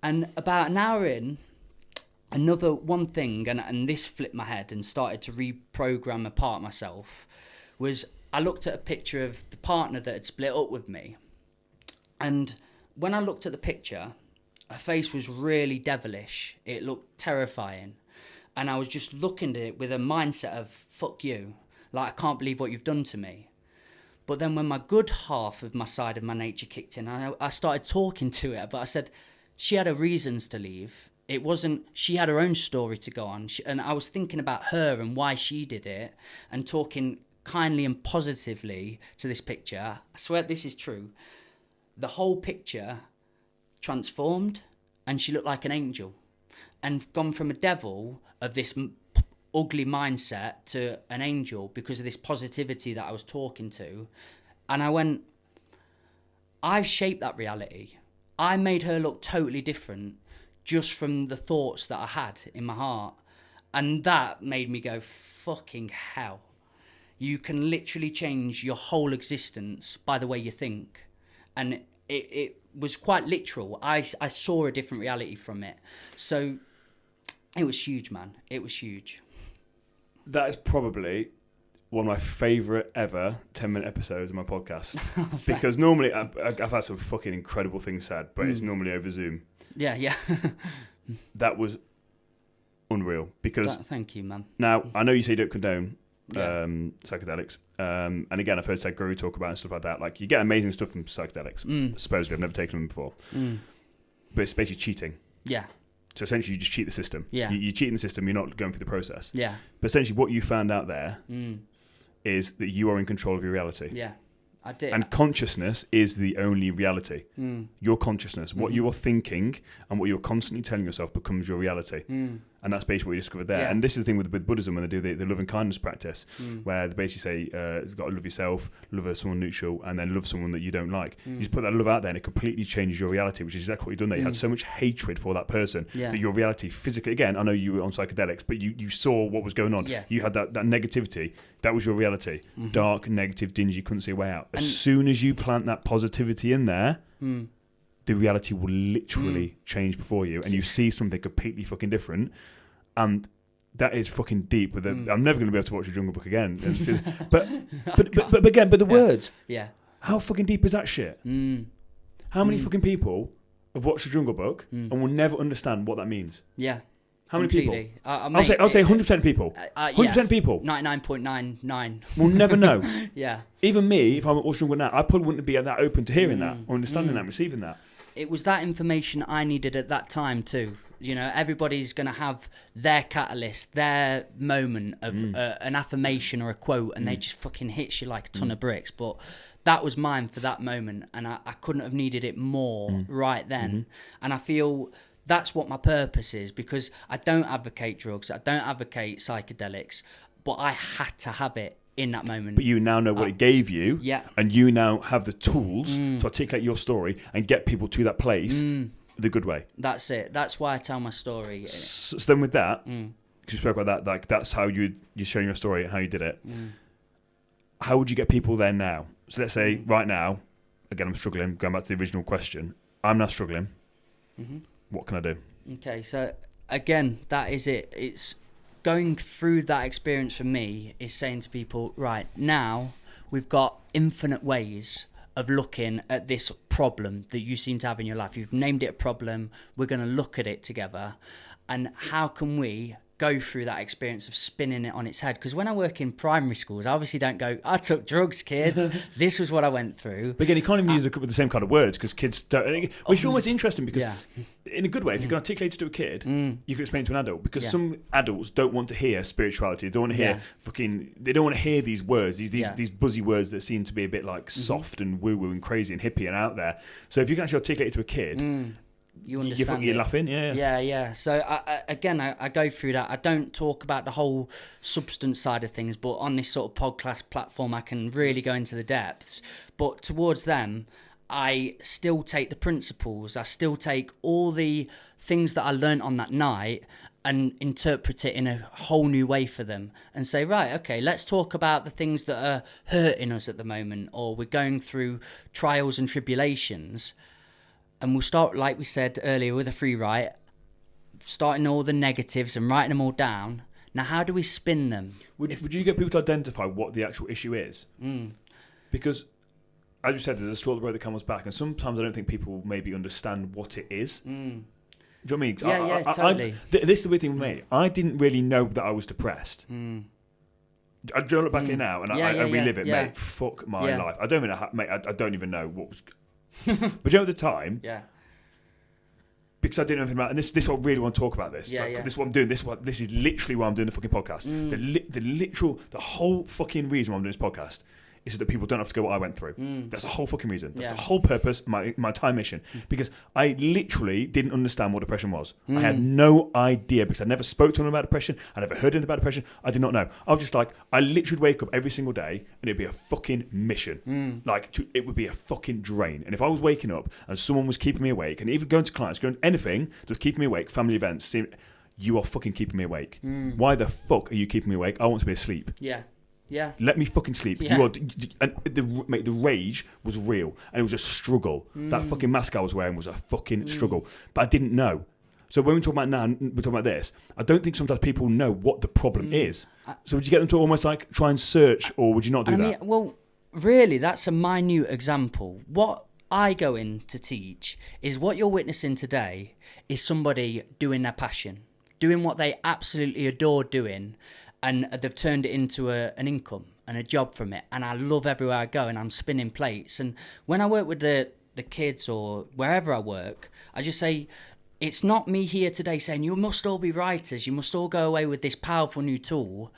And about an hour in, another one thing, and this flipped my head and started to reprogram a part of myself, was I looked at a picture of the partner that had split up with me. And when I looked at the picture, her face was really devilish. It looked terrifying. And I was just looking at it with a mindset of, fuck you. Like, I can't believe what you've done to me. But then when my good half of my side of my nature kicked in, I started talking to it. But I said, she had her reasons to leave. It wasn't, she had her own story to go on. And I was thinking about her and why she did it, and talking kindly and positively to this picture. I swear this is true. The whole picture transformed, and she looked like an angel, and gone from a devil of this ugly mindset to an angel because of this positivity that I was talking to. And I went, I've shaped that reality. I made her look totally different just from the thoughts that I had in my heart. And that made me go, fucking hell. You can literally change your whole existence by the way you think. And it was quite literal. I saw a different reality from it. So it was huge, man. It was huge. That is probably one of my favourite ever 10-minute episodes of my podcast. Because normally I've had some fucking incredible things said, but it's normally over Zoom. Yeah. That was unreal. Because thank you, man. Now, I know you say you don't condone psychedelics. And again, I've heard Sadhguru talk about it and stuff like that. Like, you get amazing stuff from psychedelics. Supposedly, I've never taken them before. But it's basically cheating. Yeah. So essentially, you just cheat the system. Yeah. You're cheating the system. You're not going through the process. Yeah. But essentially, what you found out there is that you are in control of your reality. Yeah, I did. And consciousness is the only reality. Your consciousness, what you are thinking and what you're constantly telling yourself becomes your reality. And that's basically what you discovered there. Yeah. And this is the thing with Buddhism when they do the love and kindness practice, where they basically say, you've got to love yourself, love someone neutral, and then love someone that you don't like. You just put that love out there and it completely changes your reality, which is exactly what you've done there. You had so much hatred for that person that your reality physically, again, I know you were on psychedelics, but you saw what was going on. Yeah. You had that negativity. That was your reality. Dark, negative, dingy, couldn't see a way out. As soon as you plant that positivity in there, the reality will literally change before you, and you see something completely fucking different. And that is fucking deep. I'm never going to be able to watch a Jungle Book again. but the words. Yeah. How fucking deep is that shit? How many fucking people have watched the Jungle Book and will never understand what that means? Yeah. How many Completely. people? I'll say 100% people. 100% people. 99.99. We'll never know. Yeah. Even me, if I'm watching Jungle now, I probably wouldn't be that open to hearing that or understanding that, receiving that. It was that information I needed at that time too. You know, everybody's going to have their catalyst, their moment of an affirmation or a quote, and they just fucking hits you like a ton of bricks. But that was mine for that moment, and I couldn't have needed it more right then. And I feel that's what my purpose is, because I don't advocate drugs, I don't advocate psychedelics, but I had to have it in that moment. But you now know what it gave you, yeah, and you now have the tools to articulate your story and get people to that place the good way. That's it. That's why I tell my story. So then with that, because you spoke about that, like that's how you're sharing your story and how you did it. How would you get people there now? So let's say right now, again, I'm struggling, going back to the original question, I'm now struggling. What can I do? Okay, so again, that is it. It's going through that experience for me is saying to people, right, now we've got infinite ways of looking at this problem that you seem to have in your life. You've named it a problem. We're going to look at it together. And how can we go through that experience of spinning it on its head? Because when I work in primary schools, I obviously don't go, I took drugs, kids. This was what I went through. But again, you can't even use the same kind of words because kids don't. Which is almost interesting because, in a good way, if you can articulate it to a kid, you can explain it to an adult. Because some adults don't want to hear spirituality. They don't want to hear they don't want to hear these words, these buzzy words that seem to be a bit like soft and woo-woo and crazy and hippie and out there. So if you can actually articulate it to a kid, you understand you're laughing, yeah. So I go through that. I don't talk about the whole substance side of things, but on this sort of podcast platform, I can really go into the depths. But towards them, I still take the principles. I still take all the things that I learned on that night and interpret it in a whole new way for them and say, right, okay, let's talk about the things that are hurting us at the moment, or we're going through trials and tribulations. And we'll start, like we said earlier, with a free write, starting all the negatives and writing them all down. Now, how do we spin them? Would you get people to identify what the actual issue is? Because, as you said, there's a straw that broke the camel's back, and sometimes I don't think people maybe understand what it is. Do you know what I mean? Yeah, totally. This is the weird thing with me. I didn't really know that I was depressed. I look back at it now, and I relive it, mate. Fuck my life. I don't even know, mate. I don't even know what was... But you know, at the time, because I didn't know anything about, and this is what I really want to talk about. This is what I'm doing. This is literally why I'm doing the fucking podcast. The whole fucking reason why I'm doing this podcast is that people don't have to go what I went through. That's the whole fucking reason. That's the whole purpose, my entire mission. Because I literally didn't understand what depression was. I had no idea because I never spoke to anyone about depression. I never heard anything about depression. I did not know. I was just like, I literally wake up every single day and it'd be a fucking mission. It would be a fucking drain. And if I was waking up and someone was keeping me awake, and even going to clients, going anything that was keeping me awake, family events, you are fucking keeping me awake. Why the fuck are you keeping me awake? I want to be asleep. Yeah. Let me fucking sleep. Yeah. The rage was real, and it was a struggle. That fucking mask I was wearing was a fucking struggle, but I didn't know. So when we talk about now, we're talking about this. I don't think sometimes people know what the problem is. So would you get them to almost like try and search, or would you not do that? Well, really, that's a minute example. What I go in to teach is what you're witnessing today is somebody doing their passion, doing what they absolutely adore doing. And they've turned it into an income and a job from it. And I love everywhere I go, and I'm spinning plates. And when I work with the kids or wherever I work, I just say, it's not me here today saying, you must all be writers. You must all go away with this powerful new tool.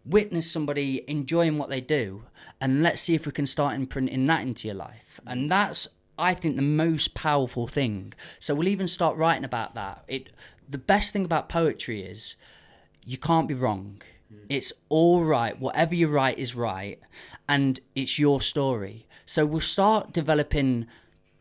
Witness somebody enjoying what they do. And let's see if we can start imprinting that into your life. And that's, I think, the most powerful thing. So we'll even start writing about that. The best thing about poetry is you can't be wrong. It's all right. Whatever you write is right, and it's your story. So we'll start developing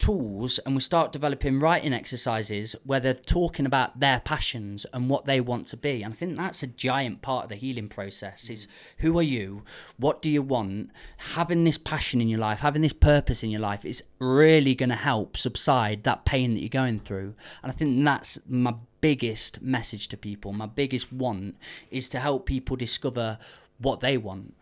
tools and we start developing writing exercises where they're talking about their passions and what they want to be. And I think that's a giant part of the healing process is who are you? What do you want? Having this passion in your life, having this purpose in your life is really going to help subside that pain that you're going through. And I think that's my biggest message to people. My biggest want is to help people discover what they want.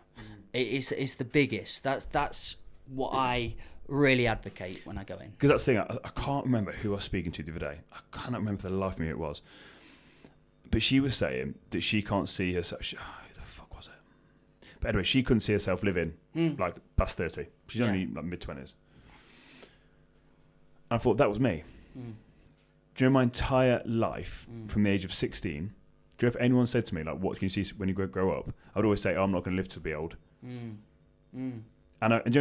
It's the biggest. That's what I really advocate when I go in. Because that's the thing, I can't remember who I was speaking to the other day. I cannot remember for the life of me who it was. But she was saying that she can't see herself. Who the fuck was it? But anyway, she couldn't see herself living like past 30. She's only like mid-20s. And I thought, that was me. During my entire life, from the age of 16, do you know if anyone said to me, like, what can you see when you grow up? I would always say, I'm not going to live to be old. And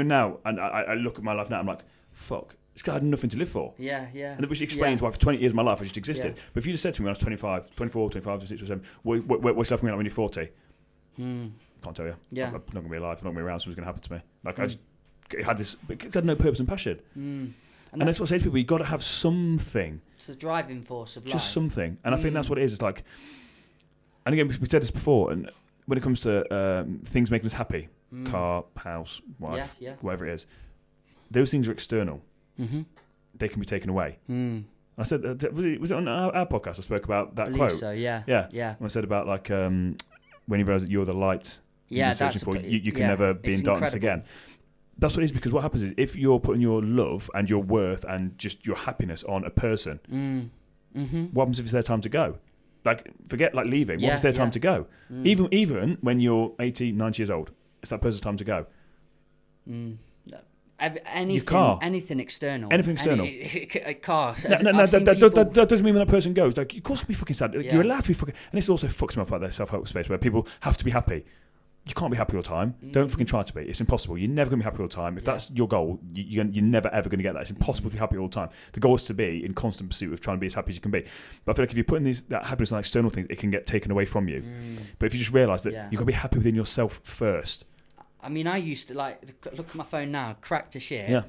now, I look at my life now, I'm like, fuck, this guy had nothing to live for. Yeah. And which explains why for 20 years of my life I just existed. Yeah. But if you just said to me when I was 25, 24, 25, 26, 27, what's left for me like when you're 40? Can't tell you. Yeah. I'm not going to be alive, I'm not going to be around, something's going to happen to me. Like, it had no purpose and passion. And that's what I say to people, you've got to have something. It's the driving force of life. Just something. And I think that's what it is. It's like, and again, we said this before, and when it comes to things making us happy, car, house, wife, whatever it is, those things are external. They can be taken away. I said, was it on our podcast I spoke about that quote? So, yeah. When I said about like when you realise that you're the light you're searching for, you can never be in darkness again. That's what it is, because what happens is if you're putting your love and your worth and just your happiness on a person, what happens if it's their time to go? Like, forget like leaving. What if it's their time to go? Even when you're 80, 90 years old, it's that person's time to go. Your car. Anything external. Anything external. A car. That doesn't mean when that person goes. Like, of course, it'll be fucking sad. You're allowed to be fucking. And this also fucks me up about their self-help space where people have to be happy. You can't be happy all the time. Don't fucking try to be. It's impossible. You're never going to be happy all the time. If that's your goal, you're never ever going to get that. It's impossible to be happy all the time. The goal is to be in constant pursuit of trying to be as happy as you can be. But I feel like if you put in that happiness on external things, it can get taken away from you. But if you just realise that you've got to be happy within yourself first. I mean, I used to look at my phone now, crack to shit. Yeah.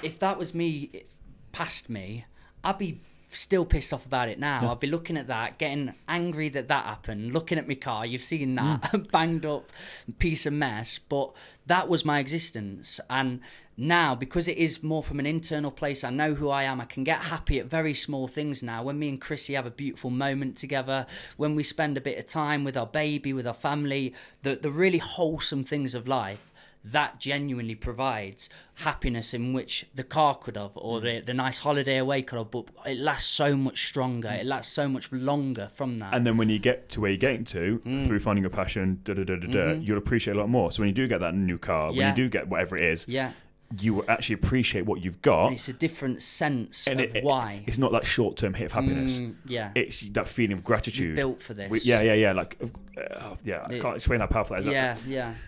If that was me, past me, I'd be still pissed off about it now. I'd be looking at that, getting angry that happened, looking at my car, you've seen that, banged up piece of mess, but that was my existence. And now, because it is more from an internal place, I know who I am, I can get happy at very small things now. When me and Chrissy have a beautiful moment together, when we spend a bit of time with our baby, with our family, the really wholesome things of life, that genuinely provides happiness in which the car could have, or the nice holiday away could have, but it lasts so much stronger, it lasts so much longer from that. And then when you get to where you're getting to, through finding your passion, you'll appreciate a lot more. So when you do get that new car, when you do get whatever it is, you will actually appreciate what you've got. And it's a different sense of why. It's not that short-term hit of happiness. It's that feeling of gratitude. You're built for this. Like, I can't explain how powerful that is.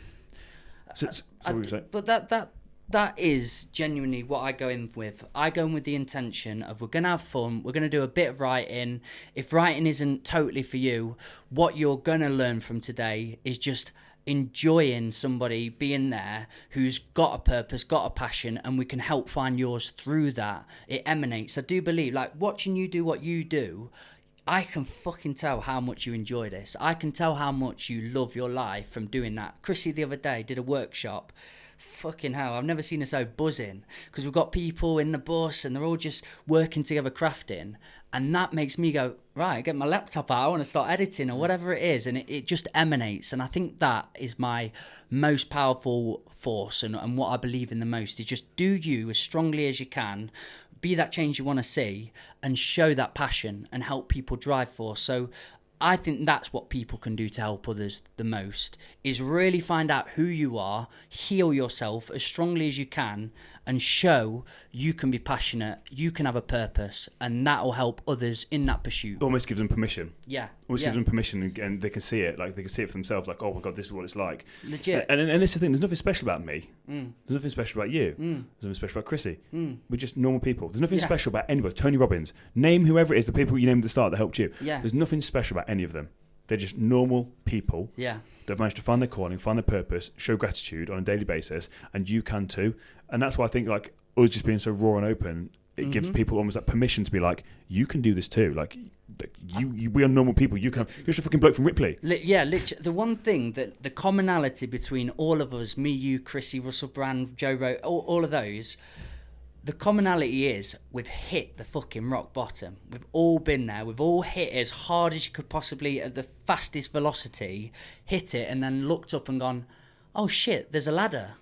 But that is genuinely what I go in with. I go in with the intention of we're going to have fun, we're going to do a bit of writing. If writing isn't totally for you, what you're going to learn from today is just enjoying somebody being there who's got a purpose, got a passion, and we can help find yours through that. It emanates. I do believe, like, watching you do what you do, I can fucking tell how much you enjoy this. I can tell how much you love your life from doing that. Chrissy the other day did a workshop. Fucking hell, I've never seen her so buzzing, because we've got people in the bus and they're all just working together crafting, and that makes me go, right, get my laptop out, I want to start editing or whatever it is, and it just emanates. And I think that is my most powerful force, and what I believe in the most is just do you as strongly as you can, be that change you want to see, and show that passion and help people drive for. So I think that's what people can do to help others the most, is really find out who you are, heal yourself as strongly as you can, and show you can be passionate, you can have a purpose, and that will help others in that pursuit. Almost gives them permission. Yeah. Almost gives them permission, and they can see it. Like, they can see it for themselves, like, oh my God, this is what it's like. Legit. And this is the thing, there's nothing special about me. There's nothing special about you. There's nothing special about Chrissy. We're just normal people. There's nothing special about anybody. Tony Robbins. Name whoever it is, the people you named at the start that helped you. Yeah. There's nothing special about any of them. They're just normal people. Yeah. They've managed to find their calling, find their purpose, show gratitude on a daily basis, and you can too. And that's why I think, like, us just being so raw and open, it gives people almost that permission to be like, you can do this too. Like we are normal people. You can. You're just a fucking bloke from Ripley. Literally, the one thing that the commonality between all of us, me, you, Chrissy, Russell Brand, Joe Rowe, all of those, the commonality is we've hit the fucking rock bottom. We've all been there. We've all hit it as hard as you could possibly at the fastest velocity, hit it, and then looked up and gone, oh shit, there's a ladder.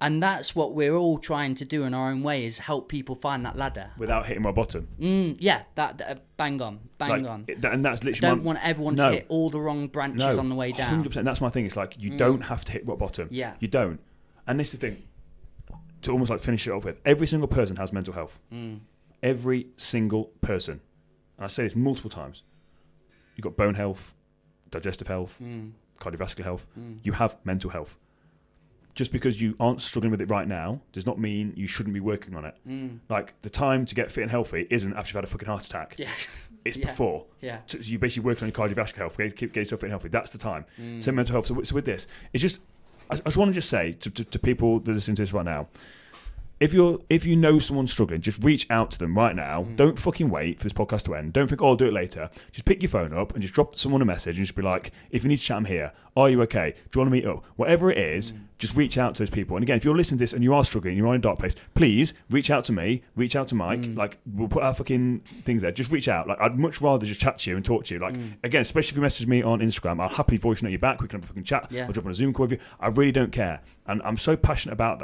And that's what we're all trying to do in our own way, is help people find that ladder. Without hitting rock bottom. Yeah, bang on. And that's literally. I don't want everyone to hit all the wrong branches on the way down. 100%. That's my thing. It's like, you don't have to hit rock bottom. Yeah. You don't. And this is the thing, to almost like finish it off with, every single person has mental health. Every single person. And I say this multiple times. You've got bone health, digestive health, cardiovascular health. You have mental health. Just because you aren't struggling with it right now does not mean you shouldn't be working on it. Like, the time to get fit and healthy isn't after you've had a fucking heart attack. Yeah. It's before. Yeah. So you're basically working on your cardiovascular health, get yourself fit and healthy. That's the time. So mental health. So with this, it's just, I just want to just say to people that are listening to this right now, if you know someone's struggling, just reach out to them right now. Don't fucking wait for this podcast to end. Don't think, I'll do it later. Just pick your phone up and just drop someone a message and just be like, if you need to chat, I'm here. Are you okay? Do you want to meet up? Whatever it is, just reach out to those people. And again, if you're listening to this and you are struggling, you're in a dark place, please reach out to me, reach out to Mike. Like, we'll put our fucking things there. Just reach out. Like, I'd much rather just chat to you and talk to you. Like, again, especially if you message me on Instagram, I'll happily voice note you back. We can have a fucking chat. Yeah. I'll jump on a Zoom call with you. I really don't care. And I'm so passionate about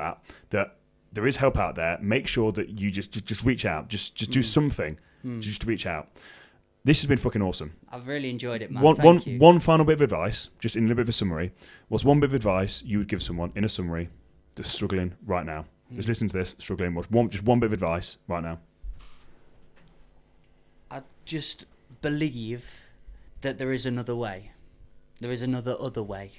that there is help out there. Make sure that you just reach out. Just do something. Just to reach out. This has been fucking awesome. I've really enjoyed it, man. One final bit of advice, just in a little bit of a summary. What's one bit of advice you would give someone in a summary that's struggling right now? Just listening to this, struggling. Just one bit of advice right now. I just believe that there is another way. There is other way.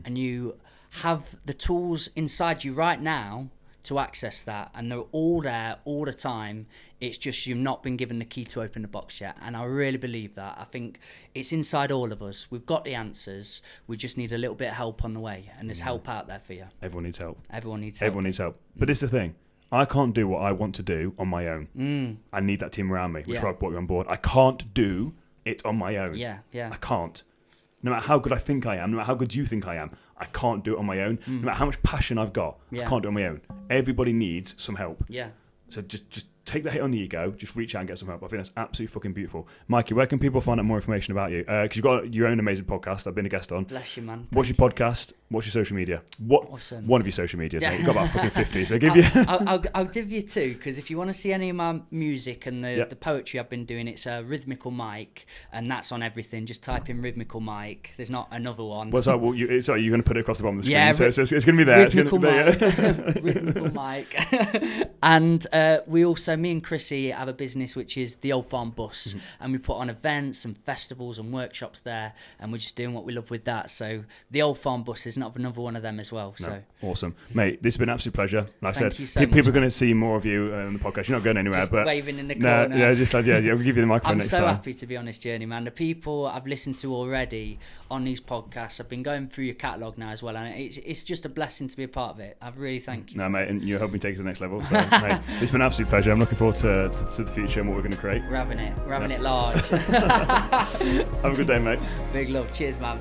And you have the tools inside you right now to access that, and they're all there all the time. It's just you've not been given the key to open the box yet, and I really believe that. I think it's inside all of us. We've got the answers. We just need a little bit of help on the way, and there's help out there for you. Everyone needs help. Everyone needs help. Everyone needs help. But this is the thing. I can't do what I want to do on my own. I need that team around me, which is why I brought you on board. I can't do it on my own. Yeah. I can't. No matter how good I think I am, no matter how good you think I am, I can't do it on my own. No matter how much passion I've got, I can't do it on my own. Everybody needs some help. Yeah. So just take the hit on the ego, just reach out and get some help. I think that's absolutely fucking beautiful. Mikey, where can people find out more information about you? Because you've got your own amazing podcast I've been a guest on. Bless you, man. What's your podcast? What's your social media? Awesome. One of your social medias, mate. You've got about fucking 50, so give you... I'll give you two, because if you want to see any of my music and the poetry I've been doing, it's Rhythmical Mike, and that's on everything. Just type in Rhythmical Mike. There's not another one. Well, sorry, you're going to put it across the bottom of the screen, so it's going to be there. Rhythmical Mike. Rhythmical Mike. And we also, me and Chrissy, have a business which is the Old Farm Bus, and we put on events and festivals and workshops there, and we're just doing what we love with that. So the Old Farm Bus is another one of them as well. So awesome, mate. This has been an absolute pleasure. Like I said, so people are going to see more of you on the podcast. You're not going anywhere, just but waving in the corner. We'll give you the microphone next time. I'm so happy to be on this journey, man. The people I've listened to already on these podcasts, I've been going through your catalogue now as well, and it's just a blessing to be a part of it. I really thank you. No, mate, and you're helping me take it to the next level. So, mate, it's been an absolute pleasure. I'm looking forward to the future and what we're going to create. We're having it large. Have a good day, mate. Big love. Cheers, man.